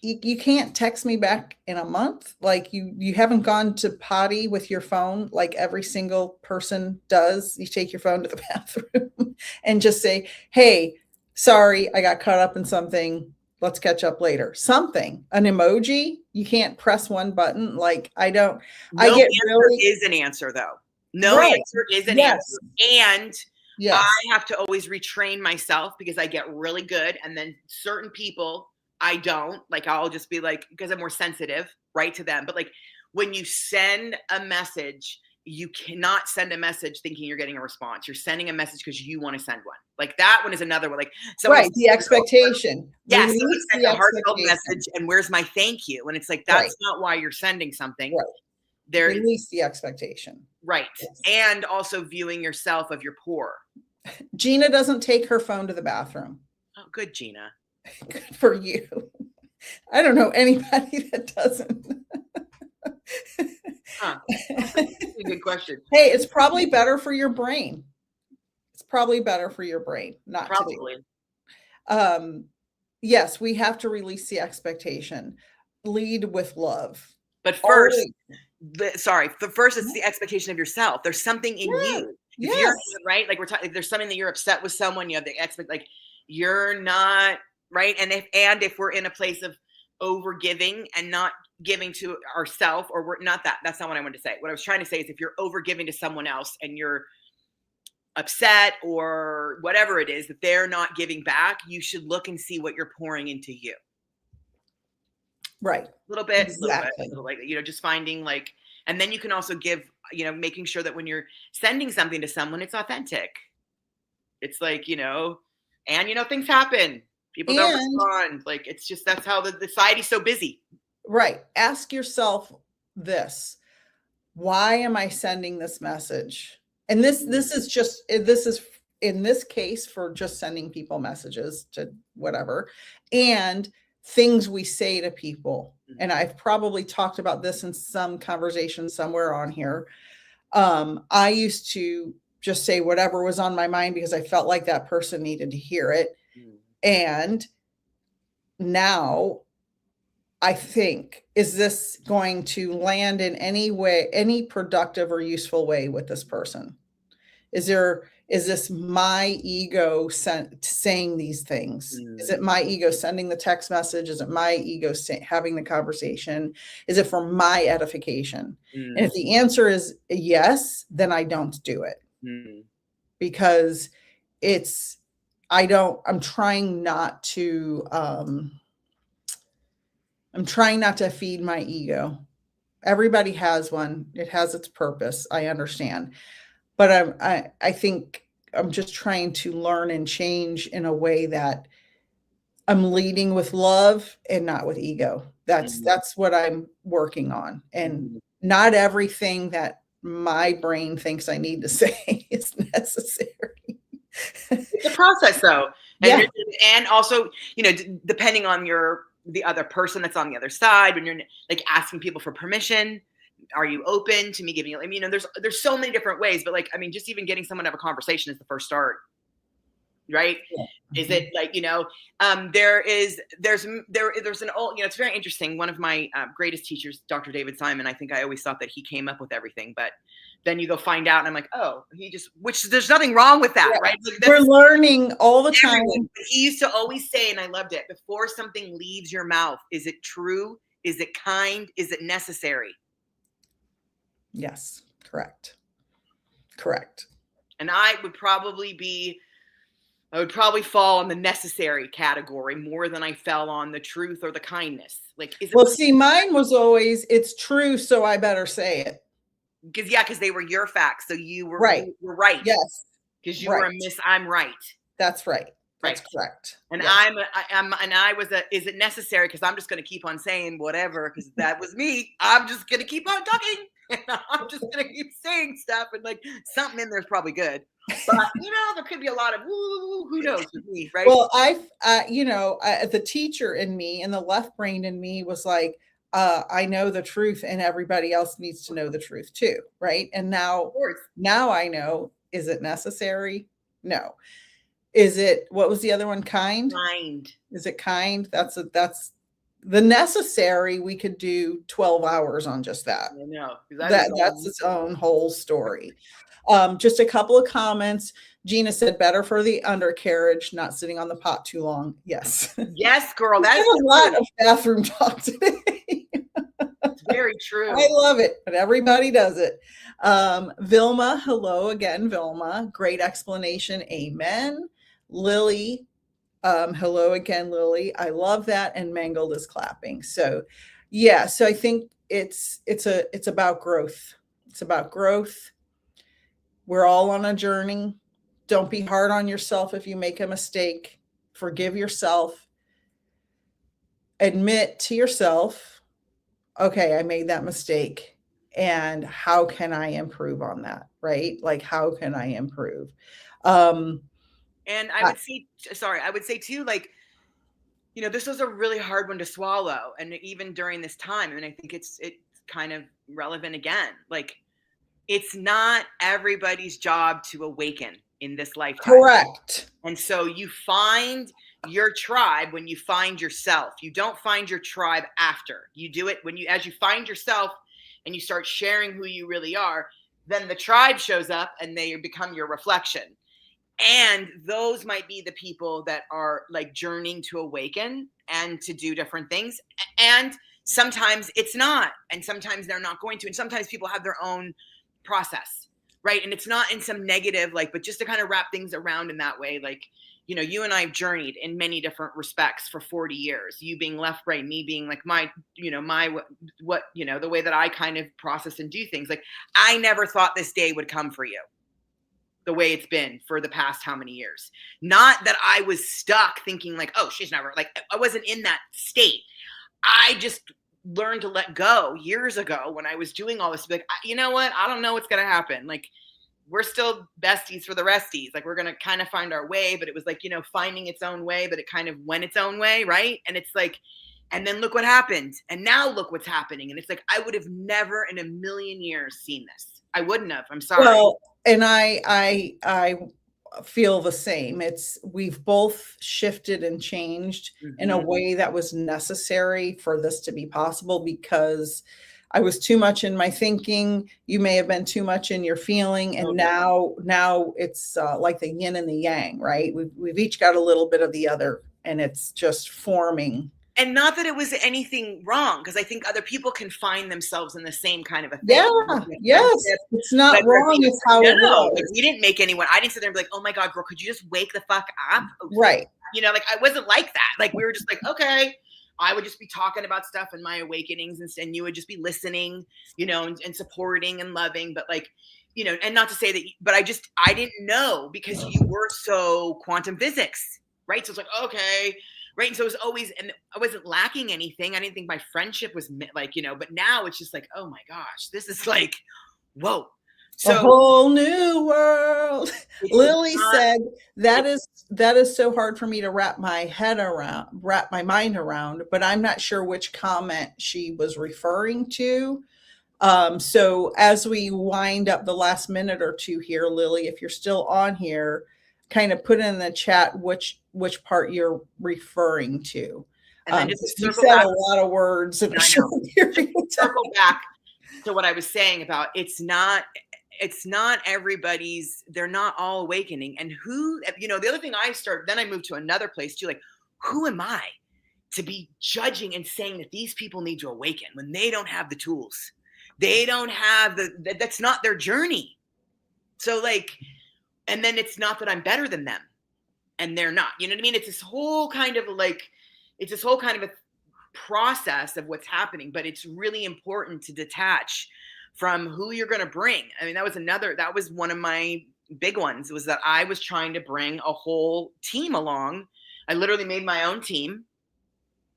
you can't text me back in a month. Like, you haven't gone to potty with your phone like every single person does. You take your phone to the bathroom and just say, hey, sorry, I got caught up in something. Let's catch up later. Something, an emoji. You can't press one button. Like, I get answer is an answer, though. No answer is an answer. And I have to always retrain myself, because I get really good. And then certain people, I don't. Like, I'll just be like, because I'm more sensitive, right, to them. But, like, when you send a message, you cannot send a message thinking you're getting a response. You're sending a message because you want to send one. Like, that one is another one. Like, the expectation. Yes, someone sent a heartfelt message, and where's my thank you? And it's like, that's not why you're sending something. Right. Release the expectation. Right. Yes. And also viewing yourself of your poor. Gina doesn't take her phone to the bathroom. Oh, good, Gina. Good for you. I don't know anybody that doesn't. That's a good question. Hey, it's probably better for your brain. It's probably better for your brain not probably. To do. Yes, we have to release the expectation. Lead with love. But first, first it's the expectation of yourself. There's something in you. If you're right, like we're talking, if there's something that you're upset with someone, you have the like, you're not right. And if we're in a place of over giving and not giving to ourselves, or we're not that's not what I wanted to say. What I was trying to say is, if you're over giving to someone else and you're upset or whatever it is that they're not giving back, you should look and see what you're pouring into you. Right. A little bit, like, just finding, like, and then you can also give, making sure that when you're sending something to someone, it's authentic. It's like, and things happen. People don't respond. Like, it's just, that's how the society's so busy. Right. Ask yourself this: why am I sending this message? And this is in this case for just sending people messages to whatever, and things we say to people. And I've probably talked about this in some conversation somewhere on here. I used to just say whatever was on my mind because I felt like that person needed to hear it. And now I think, is this going to land in any way, any productive or useful way with this person? Is this my ego saying these things? Is it my ego sending the text message? Is it my ego having the conversation? Is it for my edification? And if the answer is yes, then I don't do it, because I'm trying not to feed my ego. Everybody has one. It has its purpose. I understand. But I think I'm just trying to learn and change in a way that I'm leading with love and not with ego. That's what I'm working on. And not everything that my brain thinks I need to say is necessary. It's a process, though. Yeah. And also, depending on the other person that's on the other side, when you're like asking people for permission, are you open to me giving you, there's so many different ways, but just even getting someone to have a conversation is the first start, right? Yeah. Is it like, there's an old, it's very interesting. One of my greatest teachers, Dr. David Simon, I think I always thought that he came up with everything, but then you go find out and I'm like, oh, which there's nothing wrong with that, right? Like, we're learning all the time. He used to always say, and I loved it, before something leaves your mouth, is it true? Is it kind? Is it necessary? Yes, correct. And I would probably fall in the necessary category more than I fell on the truth or the kindness. Like, see, mine was always, it's true, so I better say it. Because they were your facts, so you were right. You were right. Yes, because you were a I'm right. That's right. That's correct. And is it necessary? Because I'm just going to keep on saying whatever, because that was me. I'm just going to keep on talking. And I'm just going to keep saying stuff. And like something in there's probably good. But, there could be a lot of who knows with me, right? Well, the teacher in me and the left brain in me was like, I know the truth and everybody else needs to know the truth too. Right. And now I know, is it necessary? No. Is it, what was the other one? Kind? Is it kind? That's the necessary. We could do 12 hours on just that. I know. That's its own whole story. Just a couple of comments. Gina said, better for the undercarriage, not sitting on the pot too long. Yes. Yes, girl. That's a lot of bathroom talk today. It's very true. I love it, but everybody does it. Vilma, hello again, Vilma. Great explanation. Amen. Lily, hello again, Lily. I love that. And Mangled is clapping. So yeah, so I think it's about growth. It's about growth. We're all on a journey. Don't be hard on yourself if you make a mistake. Forgive yourself. Admit to yourself, okay, I made that mistake. And how can I improve on that? Right? Like, how can I improve? And I would say too, like, this was a really hard one to swallow. And even during this time, and I think it's kind of relevant again. Like, it's not everybody's job to awaken in this lifetime. Correct. And so you find your tribe when you find yourself. You don't find your tribe after. You do it as you find yourself and you start sharing who you really are, then the tribe shows up and they become your reflection. And those might be the people that are like journeying to awaken and to do different things. And sometimes it's not. And sometimes they're not going to. And sometimes people have their own process, right? And it's not in some negative, like, but just to kind of wrap things around in that way, like, you and I have journeyed in many different respects for 40 years, you being left brain, me being like the way that I kind of process and do things. Like, I never thought this day would come for you the way it's been for the past how many years. Not that I was stuck thinking like, oh, she's never, like, I wasn't in that state. I just learned to let go years ago when I was doing all this. Like, you know what? I don't know what's going to happen. Like, we're still besties for the resties. Like, we're going to kind of find our way, but it was like, finding its own way, but it kind of went its own way. Right. And it's like, and then look what happened. And now look what's happening. And it's like, I would have never in a million years seen this. I wouldn't have. I'm sorry. Well, and I feel the same. We've both shifted and changed in a way that was necessary for this to be possible, because I was too much in my thinking. You may have been too much in your feeling. And now it's like the yin and the yang, right? We've each got a little bit of the other, and it's just forming. And not that it was anything wrong, because I think other people can find themselves in the same kind of a thing. Yeah, yes. It's not wrong. It's how it No, was. we didn't make anyone. I didn't sit there and be like, "Oh my God, girl, could you just wake the fuck up?" Right. You know, like I wasn't like that. Like we were just like, okay. I would just be talking about stuff and my awakenings, and you would just be listening, you know, and supporting and loving. But like, you know, and not to say that, but I didn't know, because you were so quantum physics, right? So it's like, okay, right. And so it was always, and I wasn't lacking anything. I didn't think my friendship was like, you know, but now it's just like, oh my gosh, this is like, whoa. So, a whole new world. Lily said that is so hard for me to wrap my mind around, but I'm not sure which comment she was referring to. So as we wind up the last minute or two here, Lily, if you're still on here, kind of put in the chat which part you're referring to. And then just you said a lot of words in a short period. Circle back to what I was saying about it's not everybody's, they're not all awakening. And who, you know, the other thing then I moved to another place too, like, who am I to be judging and saying that these people need to awaken when they don't have the tools? They don't have that's not their journey. So like, and then it's not that I'm better than them and they're not, you know what I mean? It's this whole kind of a process of what's happening, but it's really important to detach from who you're going to bring. I mean, that was one of my big ones, was that I was trying to bring a whole team along. I literally made my own team.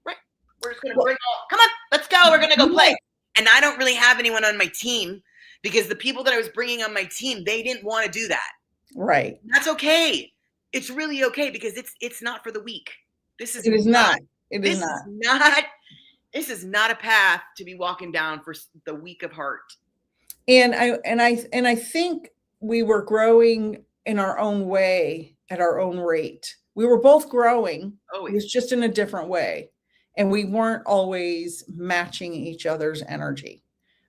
Right. We're just going to come on, let's go. We're going to go play. And I don't really have anyone on my team, because the people that I was bringing on my team, they didn't want to do that. Right. That's okay. It's really okay, because it's not for the weak. This is not a path to be walking down for the weak of heart. And I think we were growing in our own way at our own rate. We were both growing. Always. It was just in a different way. And we weren't always matching each other's energy.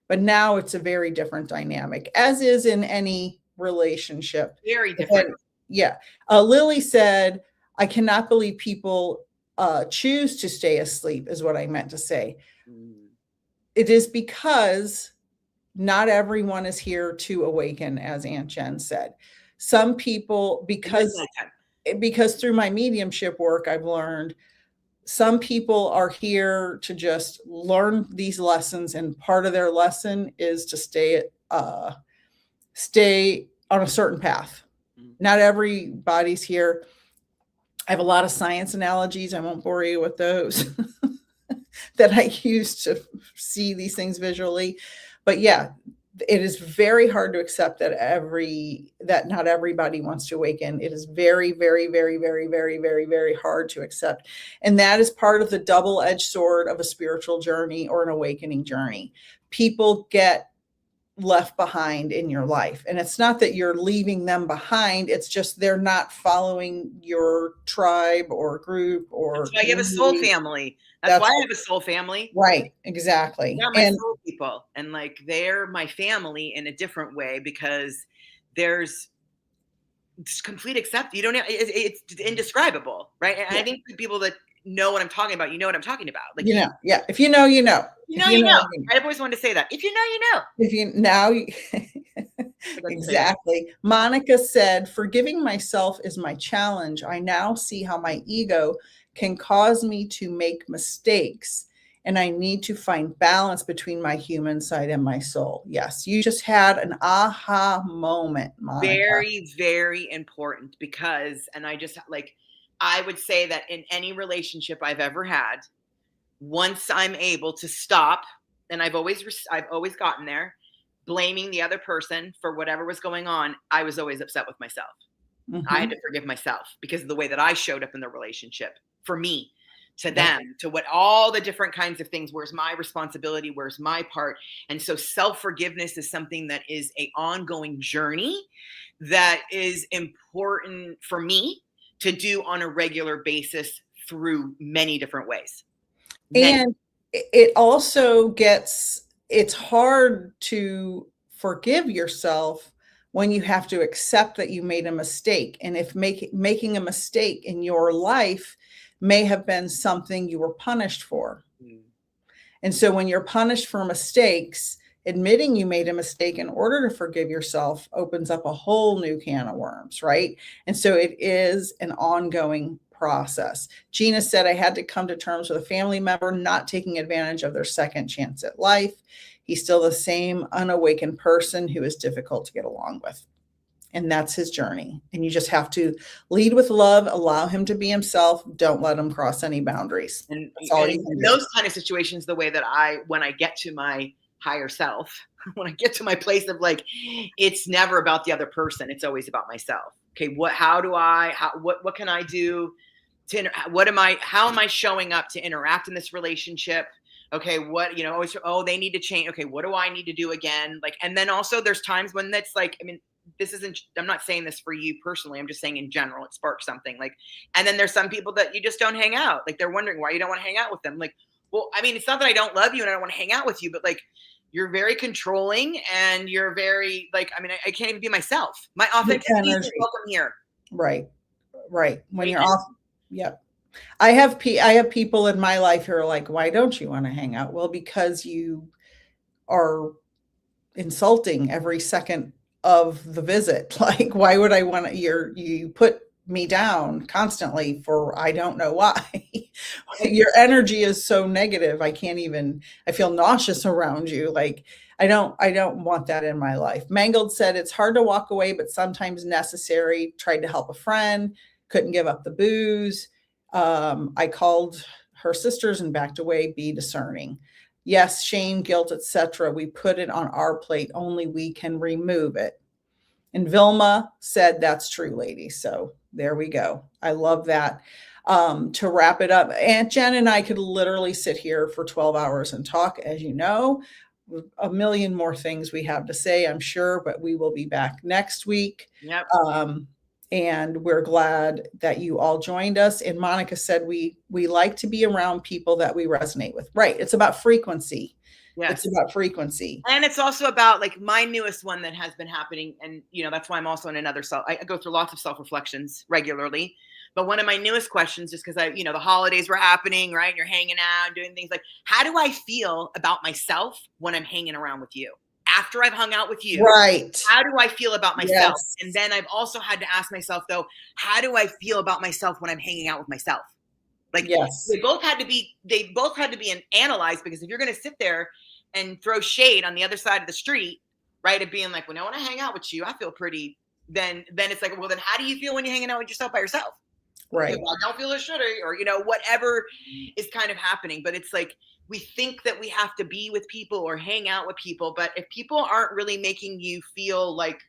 But now it's a very different dynamic, as is in any relationship. Very different. Yeah. Lily said, I cannot believe people choose to stay asleep, is what I meant to say. It is because not everyone is here to awaken, as Aunt Jen said. Some people, because through my mediumship work, I've learned some people are here to just learn these lessons, and part of their lesson is to stay on a certain path. Not everybody's here. I have a lot of science analogies. I won't bore you with those that I use to see these things visually. But yeah, it is very hard to accept that not everybody wants to awaken. It is very, very, very, very, very, very, very hard to accept. And that is part of the double-edged sword of a spiritual journey or an awakening journey. People get left behind in your life. And it's not that you're leaving them behind. It's just they're not following your tribe or group or. That's why you have a soul family. That's why I have a soul family. Right. Exactly. Yeah, my soul people. And like, they're my family in a different way, because there's complete acceptance. You don't have, it's indescribable. Right. And I think the people that know what I'm talking about, you know what I'm talking about. Like, yeah. If you know, you know. You know. I've always wanted to say that. If you know, you know. If you now, exactly. Monica said, forgiving myself is my challenge. I now see how my ego can cause me to make mistakes, and I need to find balance between my human side and my soul. Yes, you just had an aha moment, Monica. Very, very important, because, and I would say that in any relationship I've ever had, once I'm able to stop, and I've always gotten there, blaming the other person for whatever was going on, I was always upset with myself. Mm-hmm. I had to forgive myself because of the way that I showed up in the relationship, for me, to them, to what all the different kinds of things. Where's my responsibility? Where's my part? And so self-forgiveness is something that is an ongoing journey that is important for me to do on a regular basis through many different ways. And it also it's hard to forgive yourself when you have to accept that you made a mistake. And if making a mistake in your life may have been something you were punished for. Mm. And so when you're punished for mistakes, admitting you made a mistake in order to forgive yourself opens up a whole new can of worms, right? And so it is an ongoing process. Gina said, I had to come to terms with a family member not taking advantage of their second chance at life. He's still the same unawakened person who is difficult to get along with. And that's his journey. And you just have to lead with love, allow him to be himself. Don't let him cross any boundaries. And, That's all you and can in do. those kind of situations, the way that when I get to my higher self, when I get to my place of like, it's never about the other person. It's always about myself. Okay. What can I do to, how am I showing up to interact in this relationship? Okay. Always, they need to change. Okay. What do I need to do again? Like, and then also there's times when that's like, I mean, I'm not saying this for you personally. I'm just saying in general, it sparks something like, and then there's some people that you just don't hang out. Like they're wondering why you don't want to hang out with them. Like, well, I mean, it's not that I don't love you and I don't want to hang out with you, but like, you're very controlling and you're very like, I mean, I can't even be myself. My authenticity is welcome here. Right. When you're off. Yep. I have people in my life who are like, why don't you want to hang out? Well, because you are insulting every second of the visit. Like, why would I want to, you put me down constantly for, I don't know why. Your energy is so negative. I feel nauseous around you. Like, I don't want that in my life. Mangled said, it's hard to walk away, but sometimes necessary. Tried to help a friend, couldn't give up the booze. I called her sisters and backed away. Be discerning. Yes, shame, guilt, etc. We put it on our plate. Only we can remove it. And Vilma said, that's true, lady. So there we go. I love that. To wrap it up, Aunt Jen and I could literally sit here for 12 hours and talk, as you know, a million more things we have to say, I'm sure, but we will be back next week. Yep. And we're glad that you all joined us. And Monica said, we like to be around people that we resonate with. Right. It's about frequency. Yes. It's about frequency. And it's also about like my newest one that has been happening. And, that's why I'm also in another I go through lots of self-reflections regularly. But one of my newest questions, just because the holidays were happening, right? And you're hanging out, doing things like, how do I feel about myself when I'm hanging around with you? After I've hung out with you, right? How do I feel about myself? Yes. And then I've also had to ask myself, though, how do I feel about myself when I'm hanging out with myself? Like, yes, they both had to be analyzed, because if you're going to sit there and throw shade on the other side of the street, right, of being like, when I want to hang out with you, I feel pretty. Then it's like, well, then how do you feel when you're hanging out with yourself by yourself? Right. Okay, well, I don't feel as shitty, or whatever is kind of happening. But it's like, we think that we have to be with people or hang out with people, but if people aren't really making you feel like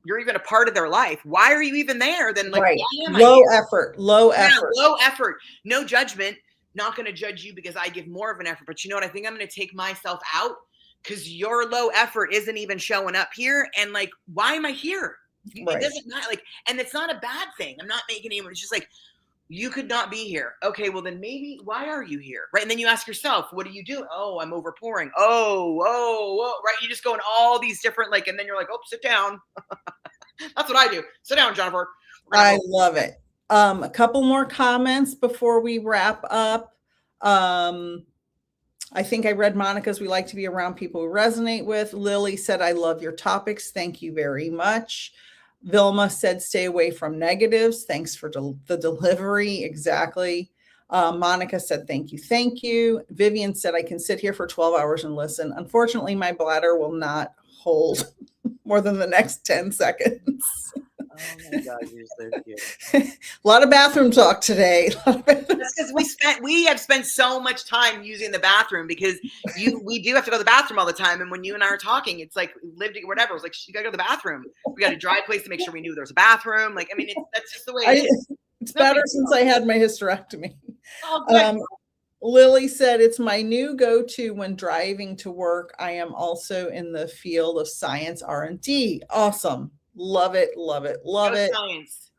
you're even a part of their life, why are you even there? Then like, right. Low effort, low effort, no judgment. Not going to judge you because I give more of an effort, but you know what? I think I'm going to take myself out because your low effort isn't even showing up here. And like, why am I here? Right. It doesn't matter. Like, and it's not a bad thing. I'm not making anyone. It's just like, you could not be here. Okay, well then maybe why are you here? Right. And then you ask yourself, what do you do? Oh, I'm over pouring. Oh, right. You just go in all these different, like, and then you're like, oh, sit down. That's what I do. Sit down, Jennifer. I love it. A couple more comments before we wrap up. I think I read Monica's, we like to be around people we resonate with. Lily said, I love your topics. Thank you very much. Vilma said, stay away from negatives. Thanks for the delivery. Exactly. Monica said, thank you. Thank you. Vivian said, I can sit here for 12 hours and listen. Unfortunately, my bladder will not hold more than the next 10 seconds. Oh my God, you're so cute. A lot of bathroom talk today. That's because we have spent so much time using the bathroom, because we do have to go to the bathroom all the time. And when you and I are talking, it's like whatever. It's like, you gotta go to the bathroom. We got a dry place to make sure we knew there's a bathroom. Like, I mean, that's just the way it is. It's better since I had my hysterectomy. Oh, Lily said, it's my new go-to when driving to work. I am also in the field of science R&D. Awesome. Love it. Love it. Love it. Science.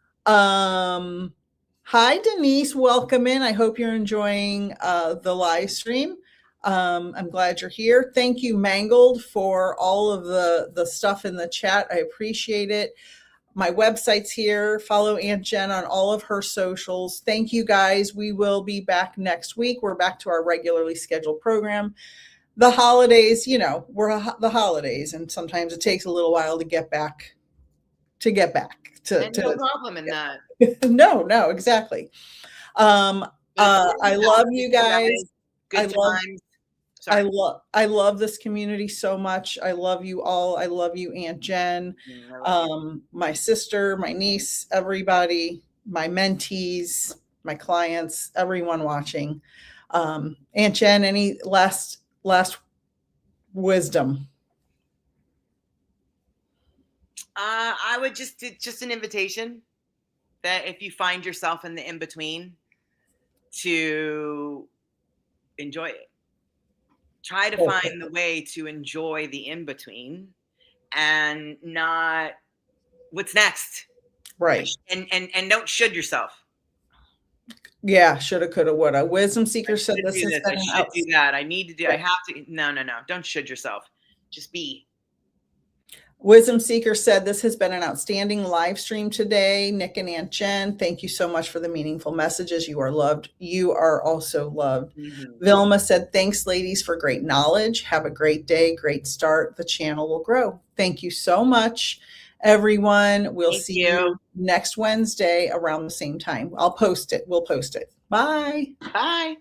Hi, Denise. Welcome in. I hope you're enjoying the live stream. I'm glad you're here. Thank you, Mangled, for all of the stuff in the chat. I appreciate it. My website's here. Follow Aunt Jen on all of her socials. Thank you, guys. We will be back next week. We're back to our regularly scheduled program. The holidays, we're the holidays, and sometimes it takes a little while to get back and no problem in that. No, exactly. I love you guys. Good times. I love this community so much. I love you all. I love you, Aunt Jen, my sister, my niece, everybody, my mentees, my clients, everyone watching. Aunt Jen, any last wisdom? I would just an invitation that if you find yourself in the in-between, to enjoy it. Try to find the way to enjoy the in-between and not what's next. Right. And don't should yourself. Yeah, shoulda, coulda, woulda. Wisdom Seeker said this has been I should do that. I need to do. I have to. No. Don't should yourself. Just be. Wisdom Seeker said this has been an outstanding live stream today. Nik and Aunt Jen, thank you so much for the meaningful messages. You are loved. You are also loved. Mm-hmm. Vilma said, thanks, ladies, for great knowledge. Have a great day. Great start. The channel will grow. Thank you so much, everyone. We'll see you next Wednesday around the same time. I'll post it. We'll post it. Bye. Bye.